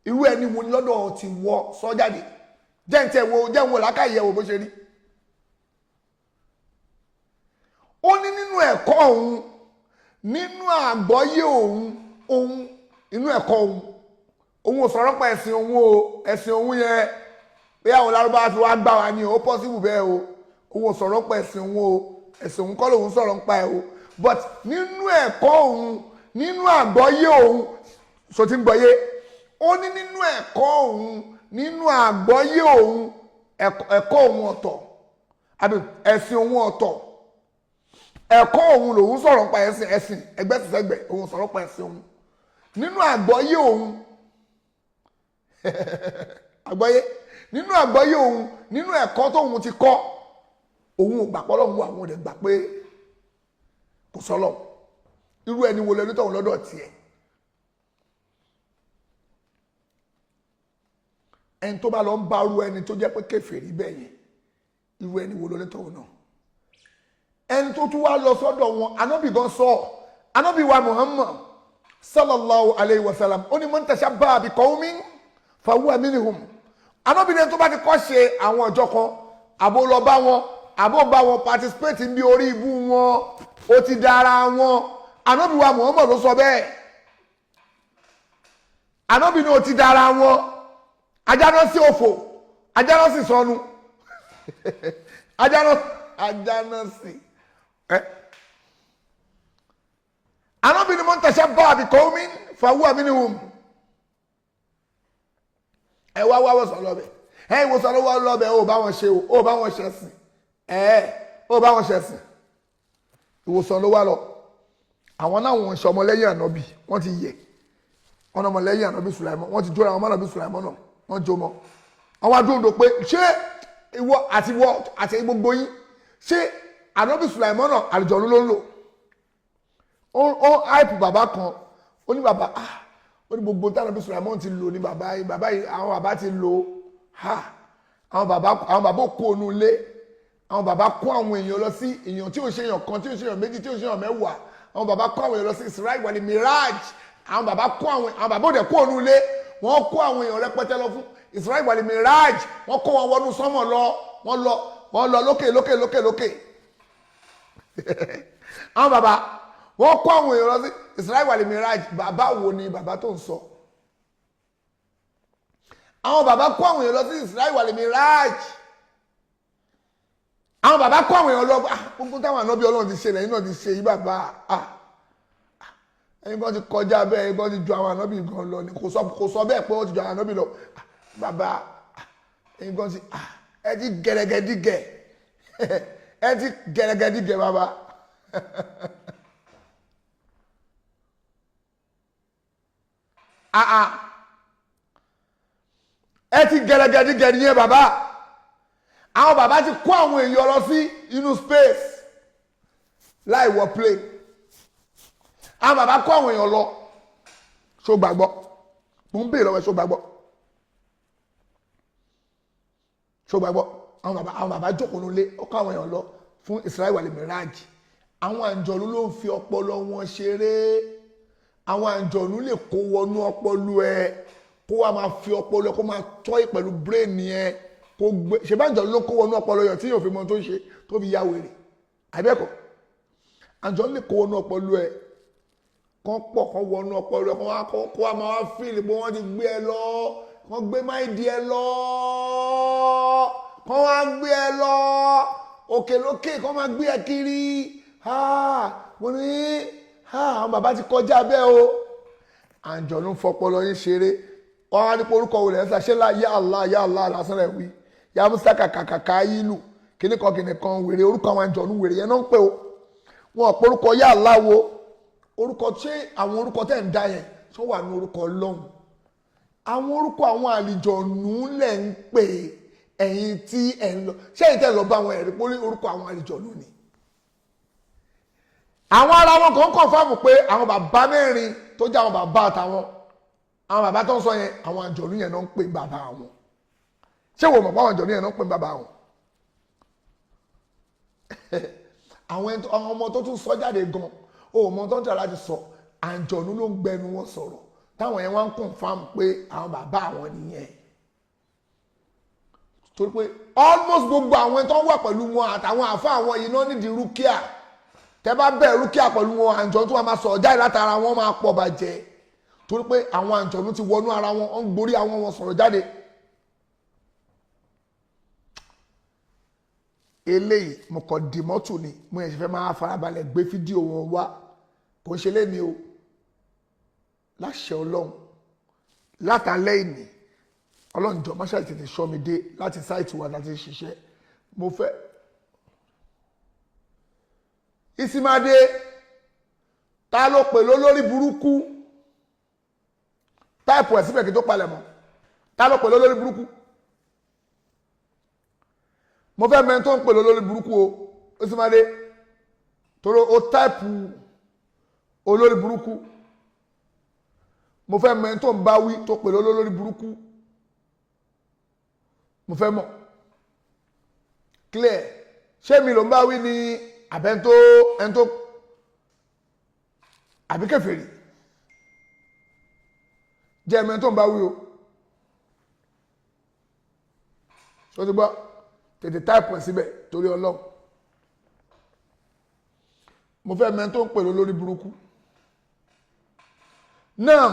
irú ẹni wo ni lọ́dọ̀ ti wọ sọ́jáde jẹ́ wo lákàyè wo bó ṣe rí. ó ní nínú ẹ̀kọ́ òun nínú àgbọ́yé òun inú ẹ̀kọ́ òun ò sọ̀rọ̀ pa ẹ̀sìn òun o ẹ̀sìn òun yẹn pé àwọn Lárúbáwá fi wá gbà wá ní ó possible bẹ́ẹ̀ o òun ò sọ̀rọ̀ pa ẹ̀sìn òun o ẹ̀sìn òun kọ́ lòun sọ̀rọ̀ pa ẹ̀ o but nínú ẹ̀kọ́ òun nínú àgbọ́yé òun so ti ń gbọ́yé ó ní nínú ẹ̀kọ́ òun nínú àgbọ́yé òun ẹ̀kọ́ òun ọ̀tọ̀ àbí ẹ̀sìn òun ọ̀tọ̀ ẹ̀kọ́ òun lòun sọ̀rọ̀ pa ẹ̀sìn ẹgbẹ́ sísẹ́gbẹ́ òun sọ̀rọ̀ pa ẹ̀sìn òun nínú àgbọ́yé òun àgbọ́yé nínú àgbọ́yé òun nínú ẹ̀kọ́ tóun ti kọ́ òun ò gbà pé Ọlọ́run wà àwọn òde gbà pé kò sọ́lọ̀ irú ẹni wo lẹ́nu tóun lọ́dọ̀ tiẹ̀ ẹni tó bá lọ ń bá irú ẹni tó jẹ́ pé kèfèrí bẹ́ẹ̀ yẹn irú ẹni wo lẹ́nu tóun náà ẹni tó tún wá lọ sọ́dọ̀ wọn anábì gan sọ anábì wa Muhammad sallallahu alayhi wa sallam ó ní man tashabbaha bi qawmin fahuwa minhum anábì ní ẹni tó bá ti kọ́ ṣe àwọn ọjọ́ kan àbó lọ bá wọn àbó bá wọn participate ní orí ibú wọn ó ti dára wọn anábì wa Muhammad ló sọ bẹ́ẹ̀ anábì ní ó ti dára wọn ajáná sí òfò ajáná sí sọnù Ajanasi. Anabi ni mon tashabba bi qaumin fa huwa minhum. Ẹ wá wo so lo be. Wo so lo be o bá wọn ṣe o bá wọn ṣe sìn. O bá wọn ṣe sìn. Ìwòsàn ló wá lọ. Àwọn náà wọ́n ṣe ọmọlẹ́yìn Ànábì, wọ́n ti yẹ. Wọ́n ọmọlẹ́yìn Ànábì Sulaiman, wọ́n ti jóra àwọn Ànábì Sulaiman náà, wọ́n jó mọ́. Àwọn adúndò pé ṣé ìwọ àti gbogbo yín ṣé Ànábì Sulaiman náà àlùjọ̀nnú ló ń lò. Ó hype bàbá kan, ó ní bàbá ó ní gbogbo tí Ànábì Sulaiman ti lò ní bàbá yìí àwọn bàbá ti lò àwọn bàbá kó onú ilé, àwọn bàbá kó àwọn èèyàn lọ sí èèyàn tí ò ṣe èèyàn kan tí ò ṣe èèyàn méjì tí ò ṣe èèyàn mẹ́wàá, àwọn bàbá kó àwọn èèyàn lọ sí Israel wal Miraj, àwọn bàbá òde kó onú ilé, wọ́n kó àwọn èèyàn rẹpẹtẹ lọ fún Israel wal Miraj, wọ́n kó wọn wọnú sánmọ̀ lọ, wọ́n lọ lókè àwọn bàbá wọ́n kó àwọn èèyàn lọ sí Israel wal Miraj. Bàbá wo ni bàbá tó ń sọ? Àwọn bàbá kó àwọn èèyàn lọ sí Israel wal Miraj. Àwọn bàbá kó àwọn èèyàn lọ gbogbo táwọn ànábì Ọlọ́run ti ṣe lẹ́yìn náà ti ṣe yí bàbá ẹ̀yin kan ti kọjá bẹ́ẹ̀, ẹ̀yin kan ti ju àwọn ànábì gan lọ ni kò sọ bẹ́ẹ̀ pé wọ́n ti ju àwọn ànábì lọ bàbá ẹ̀yin kan ti ẹ ti gẹ̀rẹ́gẹ̀dígẹ̀ ẹ ti gẹ̀rẹ́gẹ̀dígẹ̀ bàbá. Ẹ ti gẹ̀rẹ́gẹ̀dígẹ̀ nìyẹn bàbá. Àwọn bàbá ti kó àwọn èèyàn lọ sí inú space láì wọ plane. Àwọn bàbá kó àwọn èèyàn lọ. Ṣó gbàgbọ́? Mo ń bèèrè lọ́wọ́ ṣó gbàgbọ́? Ṣó gbàgbọ́? Àwọn bàbá jókòó nílé, ó kó àwọn èèyàn lọ fún Israel wal Miraj. Àwọn àǹjọ̀nú ló ń fi ọpọlọ wọn ṣeré. Àwọn àǹjọ̀nú lè kó wọnú ọpọlọ ẹ, kó wá máa fi ọpọlọ kó máa tọ́ pẹ̀lú brain yẹn. Ṣe bá àǹjọ̀nú ló kó wọnú ọpọlọ yẹn tí yóò fi mọ tó ń ṣe tó fi ya wèrè. Àbẹ́kọ̀ àǹjọ̀nú lè kó wọnú ọpọlọ ẹ, kán pọ̀ kán wọnú ọpọlọ ẹ, kó wá máa wá fíìlì pé wọ́n ti gbé ẹ lọ, kán gbé máìdí ẹ lọ, kán wá gbé ẹ lọ òkè lókè, kán máa gbé ẹ kiri. Mo ní àwọn bàbá ti kọjá bẹ́ẹ̀ o. Àǹjọ̀nú fọpọlọ yín ṣeré. Wọ́n á ní pé orúkọ wò lẹ́sà ṣé ya Allah lásán rẹ̀ wí. Ya Musa kàkàkà yílù kìnnìkan wèrè, orúkọ àwọn àǹjọ̀nú wèrè yẹn náà ń pè o. Wọn ò pé orúkọ ya Allah wo. Orúkọ ṣé àwọn orúkọ tẹ̀ ń dá yẹn tó wà ní orúkọ Ọlọ́run. Àwọn orúkọ àwọn àlìjọ̀nú lẹ̀ ń pè ẹ̀yin tí ẹ̀ ń lọ. Ṣé ẹ̀yin tẹ̀ lọ bá àwọn ẹ̀rí pé orúkọ àwọn àlìjọ̀nú ni? Àwọn ará wọn kàn kọ̀ǹfàmù pé àwọn bàbá mẹ́rin tó jẹ́ àwọn bàbá àtàwọn àwọn bàbá tó ń sọ yẹn àwọn àǹjọ̀nú yẹn náà ń pè bàbá wọn. Ṣé wo mọ̀ pé àwọn àǹjọ̀nú yẹn náà ń pè bàbá wọn? Àwọn ọmọ tó tún sọ jáde gan ọmọ tó ń tẹ̀ láti sọ àǹjọ̀nú ló ń gbẹnu wọn sọ̀rọ̀ táwọn yẹn wá ń kọ̀ǹfàmù pé àwọn bàbá wọn nìyẹn. Torí pé almost gbogbo àwọn tó ń wà pẹ̀lú wọn àtàwọn àfa àwọn yìí náà nídìí rúkìá. Tẹ́ bá bẹ̀rẹ̀ rúkìá pẹ̀lú wọn àǹjọ̀nú tó máa sọ̀rọ̀ jáde látara wọn máa pọ̀ bàjẹ́ torí pé àwọn àǹjọ̀nú ti wọnú ara wọn ń gborí àwọn wọn sọ̀rọ̀ jáde. Eléyìí mo kàn dì mọ́tò ni mo yẹn ṣe fẹ́ máa farabalẹ̀ gbé fídíò wọn wá kò ń ṣe léni o láṣẹ Ọlọ́run látàlẹ́ ìní Ọlọ́run jọ máṣáì tètè sọ mi dé láti sáìtì wa láti ṣiṣẹ́ mo fẹ́. Ìsìmàdé ta ló pè lólórí burúkú táìpù ẹ̀ síbẹ̀ kí tó palẹ̀ mọ́ ta ló pè lólórí burúkú mo fẹ́ mẹ́rin tó ń pè lólórí burúkú o Ìsìmàdé torí o táìpù olórí burúkú mo fẹ́ mẹ́rin tó ń bá wí tó pè lólórí burúkú mo fẹ́ mọ̀ clear ṣé mi ló ń bá wí ni àbẹ́ntó àbí kèfèrí jẹ́ ẹ̀mẹ́ tó ń bá wí o ṣó ti gbọ́ tètè táìpù ẹ̀ síbẹ̀ torí Ọlọ́run mo fẹ́ ẹ̀mẹ́ tó ń pè lórí burúkú náà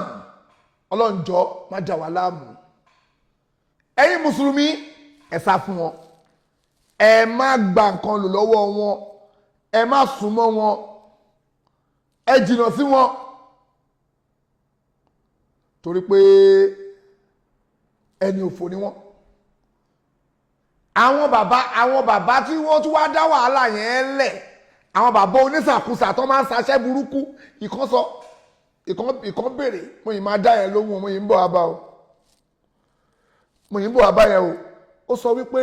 Ọlọ́run jọ̀ọ́ má jà wá láàmú ẹ̀yin mùsùlùmí ẹ sá fún wọn ẹ má gba nǹkan lò lọ́wọ́ wọn ẹ má súnmọ́ wọn ẹ jìnnà sí wọn torí pé ẹni òfò ni wọn. àwọn bàbá tí wọ́n tún wá dá wàhálà yẹn lẹ̀ àwọn bàbá onísàkúsà tó máa ń ṣaṣẹ́ burúkú ìkan béèrè mo yìí máa dá yẹn lóhùn mo yìí ń bọ̀ abá o mo yìí ń bọ̀ abá yẹn o ó sọ wípé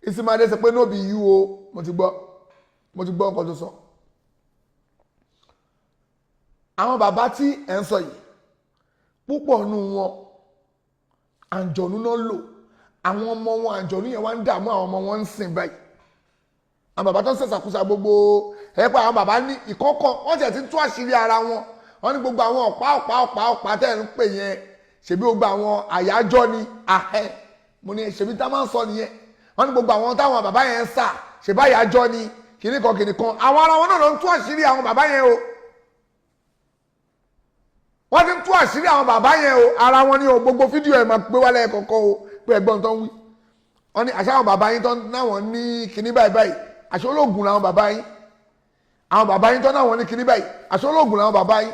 ìsìnmáde sọ pé no be you o mo ti gbọ́ nǹkan tó sọ. àwọn bàbá tí ẹ̀ ń sọ yìí púpọ̀ nù wọn àǹjọ̀nú náà lò àwọn ọmọ wọn àǹjọ̀nú yẹn wá ń dààmú àwọn ọmọ wọn ń sìn báyìí. àwọn bàbá tó ń ṣẹ̀ṣàkúṣà gbogbo ẹ̀ pé àwọn bàbá ní ìkọ́kọ̀ wọ́n ti ẹ̀ ti ń tú àṣírí ara wọn wọ́n ní gbogbo àwọn ọ̀pá tẹ̀ ń pè yẹn ṣèbí gbogbo àwọn àyájọ́ ni ahẹ́ mo ní ṣèbí tá máa ń sọ nìyẹn wọ́n ní gbogbo àwọn táwọn bàbá yẹn ń sà ṣèbí àyájọ́ ni kìnnìkan àwọn ara wọn náà ló ń tú àṣírí àwọn bàbá yẹn o wọ́n ti ń tú àṣírí àwọn bàbá yẹn o ara wọn ni o gbogbo fídíò ẹ̀ máa gbé wálé kọ̀ọ̀kan o pé ẹ̀gbọ́n tó ń wí wọ́n ní àṣà àwọn bàbá yín tó náwọn ní kinní báyìí àṣà ológun làwọn bàbá yín àwọn bàbá yín tó náwọn ní kinní báyìí àṣà ológun làwọn bàbá yín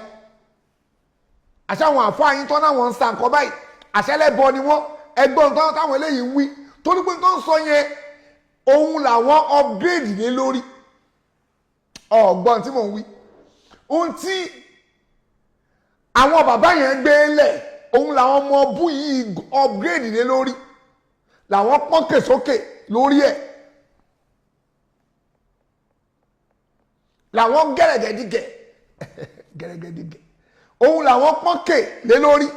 àṣà àwọn àfáà yín tó náwọn ń sa nǹkan báyìí àṣà ẹlẹ́bọ ni wọ́n ẹgbọ́n tó táwọn eléyìí ń wí torí pé tó ń sọ yẹn òun làwọn upgrade lé lórí ọ̀gbọ́n tí mò ń wí ohun tí àwọn bàbá yẹn gbé lẹ̀ òun làwọn ọmọ bú yìí upgrade lé lórí làwọn pọ́nkè sókè lórí ẹ̀ làwọn gẹ̀rẹ̀gẹ̀dígẹ̀ òun làwọn pọ́nkè lé lórí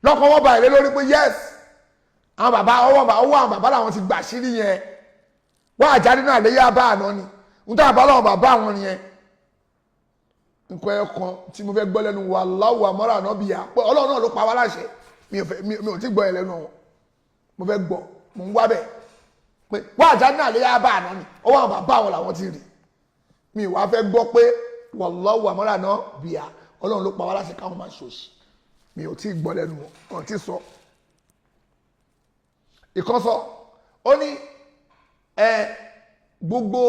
lọ́kọ̀ wọ́n báyìí lé lórí pé yes àwọn bàbá ọwọ́ àwọn bàbá làwọn ti gbà sírí yẹn wọ́n àjáde náà lè yá bá àná ni ń tàn bá lọ́wọ́ bàbá àwọn nìyẹn nǹkan ẹ̀kan tí mo fẹ́ gbọ́ lẹ́nu wa láwùwà mọ́ra náà bìyà pé ọlọ́run náà ló pa wá láṣẹ mi ò tí gbọ́ ẹ lẹ́nu wọn mo fẹ́ gbọ́ mo ń wá bẹ̀ pé wọ́n àjáde náà lè yá bá àná ni ọwọ́ àwọn bàbá àwọn làwọn ti rì mi wá fẹ́ gbọ́ pé wàláwùwà mọ́ra náà bìyà ọlọ́run ló pa wá láṣẹ káwọn máa ṣòṣì mi ò tí gbọ́ lẹ́nu wọn ti sọ. ìkan sọ ó ní gbogbo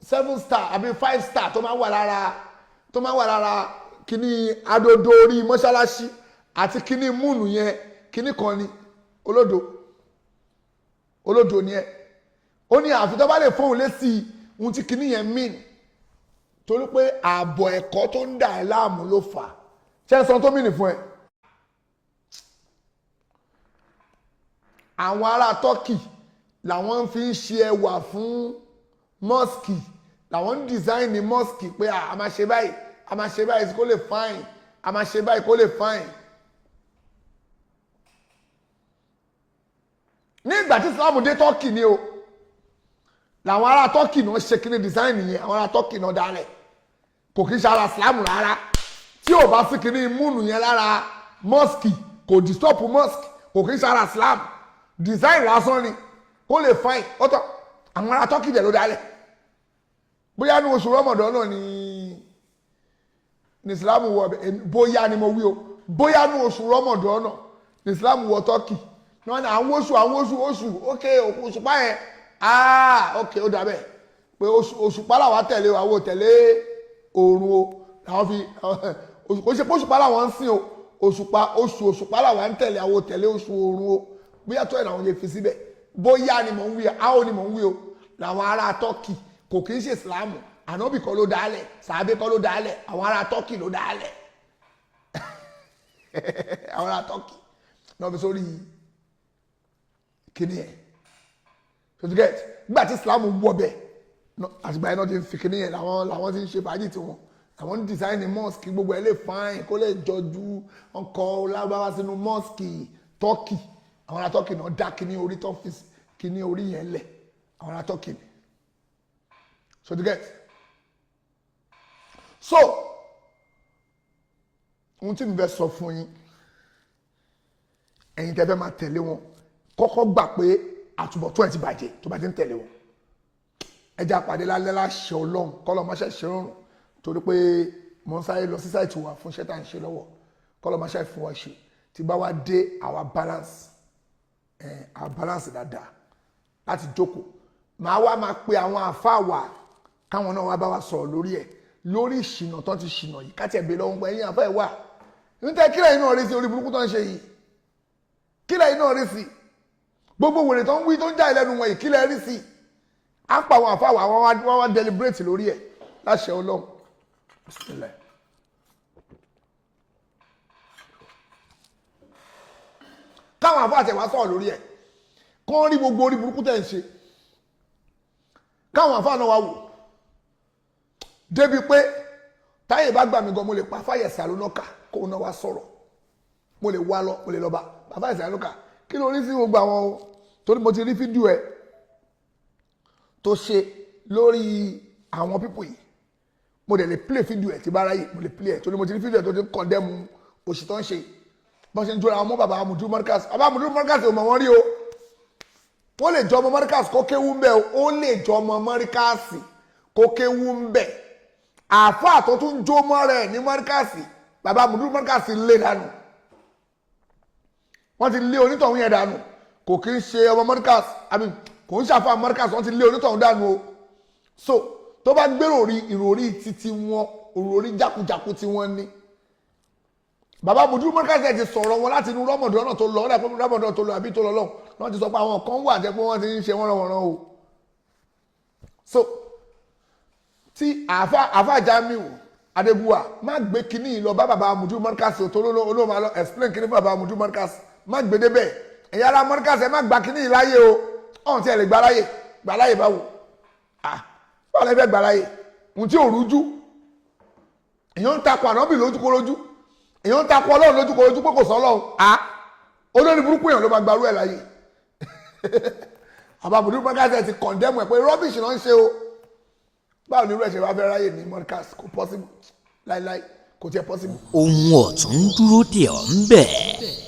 7 star àbí 5 star tó máa wà lára kíní adodo orí mọ́ṣáláṣí àti kíní múùnù yẹn kíní kan ni olódo ni ẹ ó ní àfi tó bá lè fóun lésì ohun tí kíní yẹn mean torí pé ààbọ̀ ẹ̀kọ́ tó ń dà ẹ́ láàmú ló fà á ṣé ẹ sọ tó mìnì fún ẹ. àwọn ará Turkey làwọn fi ń ṣe ẹwà fún mosque làwọn ń design ní mosque pé a máa ṣe báyìí kó lè fine a máa ṣe báyìí kó lè fine. ní ìgbà tí Islam dé Turkey ni o làwọn ará Turkey náà ṣe kíní design yẹn àwọn ará Turkey náà dálẹ̀ kò kí ń ṣe ara Islam rárá tí ò bá sí kíní múnú yẹn lára mosque kò disturb mosque kò kí ń ṣe ara Islam design lásán ni kó lè fine ọ̀tọ̀ àwọn ará Turkey dẹ̀ ló dálẹ̀ bóyá ní oṣù Ramadan náà ni Islam wọ bóyá ni mo wí o bóyá ní oṣù Ramadan náà ni Islam wọ Turkey ní wọn ní àwọn oṣù ok oṣù pa yẹn ok ó dà bẹ́ẹ̀ pé oṣù pa làwọn tẹ̀lé àwọn tẹ̀lé oòrùn o làwọn fi kò ṣe pé oṣù pa làwọn ń sìn o oṣù pa làwọn ń tẹ̀lé àwọn tẹ̀lé oṣù oòrùn o bóyá tó ẹ̀ làwọn lè fi síbẹ̀ bóyá ni mò ń wí àwọn ni mò ń wí o làwọn ará Turkey kò kì í ṣe Islam ànábì kọ́ ló dálẹ̀ sàábé kọ́ ló dálẹ̀ àwọn ará Turkey ló dálẹ̀ àwọn ará Turkey náà fi sórí kíní ẹ̀ so to get nígbà tí Islam wọ bẹ̀ àtìgbà yẹn náà ti fi kíní ẹ̀ làwọn ti ń ṣe fàájì tiwọn àwọn ń design mosque gbogbo ẹ̀ lè fine kó lè jọjú ọkọ̀ lágbára sínú mosque Turkey àwọn ará Turkey náà dá kíní orí tó fi kíní orí yẹn lẹ̀ àwọn ará Turkey ni so to get so ohun tí mi fẹ́ sọ fún yín ẹ̀yin tẹ́ fẹ́ máa tẹ̀lé wọn kọ́kọ́ gbà pé àtúbọ̀tán ẹ̀ ti bàjẹ́ tó bá ti ń tẹ̀lé wọn ẹjẹ́ àpàdé lálẹ́ láṣẹ Ọlọ́run kọ́lọ́ máa ṣe ṣe rọrùn torí pé mo ń sáré lọ sí sáìtì wa fún iṣẹ́ tá à ń ṣe lọ́wọ́ kọ́lọ́ máa ṣe fún wa ṣe tí bá wá dé our balance dáadáa láti jókòó màá wá máa pe àwọn àfáà wa káwọn náà wá bá wa sọ̀rọ̀ lórí ẹ̀ lórí ìṣìnà tó ti ṣìnà yìí káti ẹ̀bẹ̀ lọ́wọ́ ẹ̀yìn àfáà ẹ̀ wà níta kílẹ̀ iná rí sí orí burúkú tó ń ṣe yìí kílẹ̀ iná rí sí gbogbo wèrè tó ń wí tó ń já ìlẹ́nu wọn yìí kílẹ̀ rí sí á pa àwọn àfáà wa wọ́n wá deliberate lórí ẹ̀ láṣẹ Ọlọ́run bismillah. káwọn àfáà tẹ̀ wá sọ̀rọ̀ lórí ẹ̀ kọ́ rí gbogbo orí burúkú tẹ̀ ń ṣe káwọn àfáà náà wá wò débi pé táyé bá gbà mí gan mo lè pa Fáyẹ̀sì Àlùnọ́kà kó náà wá sọ̀rọ̀ mo lè wá lọ mo lè lọ bá Fáyẹ̀sì Àlùnọ́kà kí ló rí sí gbogbo àwọn torí mo ti rí fídíò ẹ tó ṣe lórí àwọn pípò yìí mo dẹ̀ lè play fídíò ẹ tí bá ráyè mo lè play ẹ torí mo ti rí fídíò ẹ tó ti kọ̀ndẹ́mu òṣì tó ń ṣe bọ́n ṣe ń jọra ọmọ bàbá Mudu Markaz bàbá Mudu Markaz ò mọ̀ wọ́n rí o wọ́n lè jọ ọmọ Markaz kó kéwú ń bẹ̀ ó lè jọ ọmọ Markaz kó kéwú ń bẹ̀ àáfàá tó tún jó mọ́ rẹ̀ ní Markaz bàbá Mudu Markaz lé dànù wọ́n ti lé onítọ̀hún yẹn dànù kò kí ń ṣe ọmọ Markaz àbí kò ń ṣàfà Markaz wọ́n ti lé onítọ̀hún dànù o so tó bá gbèrò ìròrí títí wọn ìròrí jákujàku tí wọ́n ní bàbá Mudu Markaz ti sọ̀rọ̀ wọn láti inú rọ́mọdún náà tó lọ ọ́nà ìpínlẹ̀ rọ́mọdún tó lọ àbí tó lọ lọ́wọ́ wọ́n ti sọ pé àwọn kan wà jẹ́ pé wọ́n ti ń ṣe wọ́n rán o so tí àáfà Jamiu Adébúwà má gbé kínní lọ bá bàbá Mudu Markaz tó ló máa lọ explain kínní fún bàbá Mudu Markaz má gbé débẹ̀ ẹ̀yà ara Markaz ẹ̀ má gbà kínní láyé o ọ̀hún tí ẹ̀ lè gbà láyè báwo báwo lẹ́ fẹ́ gbà láyè ohun tí ò rújú èèyàn ń takò ànábì lójúkórójú èèyàn ń takò Ọlọ́run lójúkórójú pé kò sọ Ọlọ́run olórí burúkú èèyàn ló máa gbarú ẹ̀ láyè bàbá Mudu Markaz ẹ̀ ti condemn ẹ̀ pé rubbish náà ń ṣe o báwo ni irú ẹ̀ ṣe wá fẹ́ ráyè ní Markaz kò possible láíláí kò tiẹ̀ possible. ohun ọ̀tún dúró dè ọ́ ń bẹ̀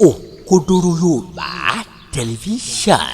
Òkodoro Yorùbá tẹlifíṣàn.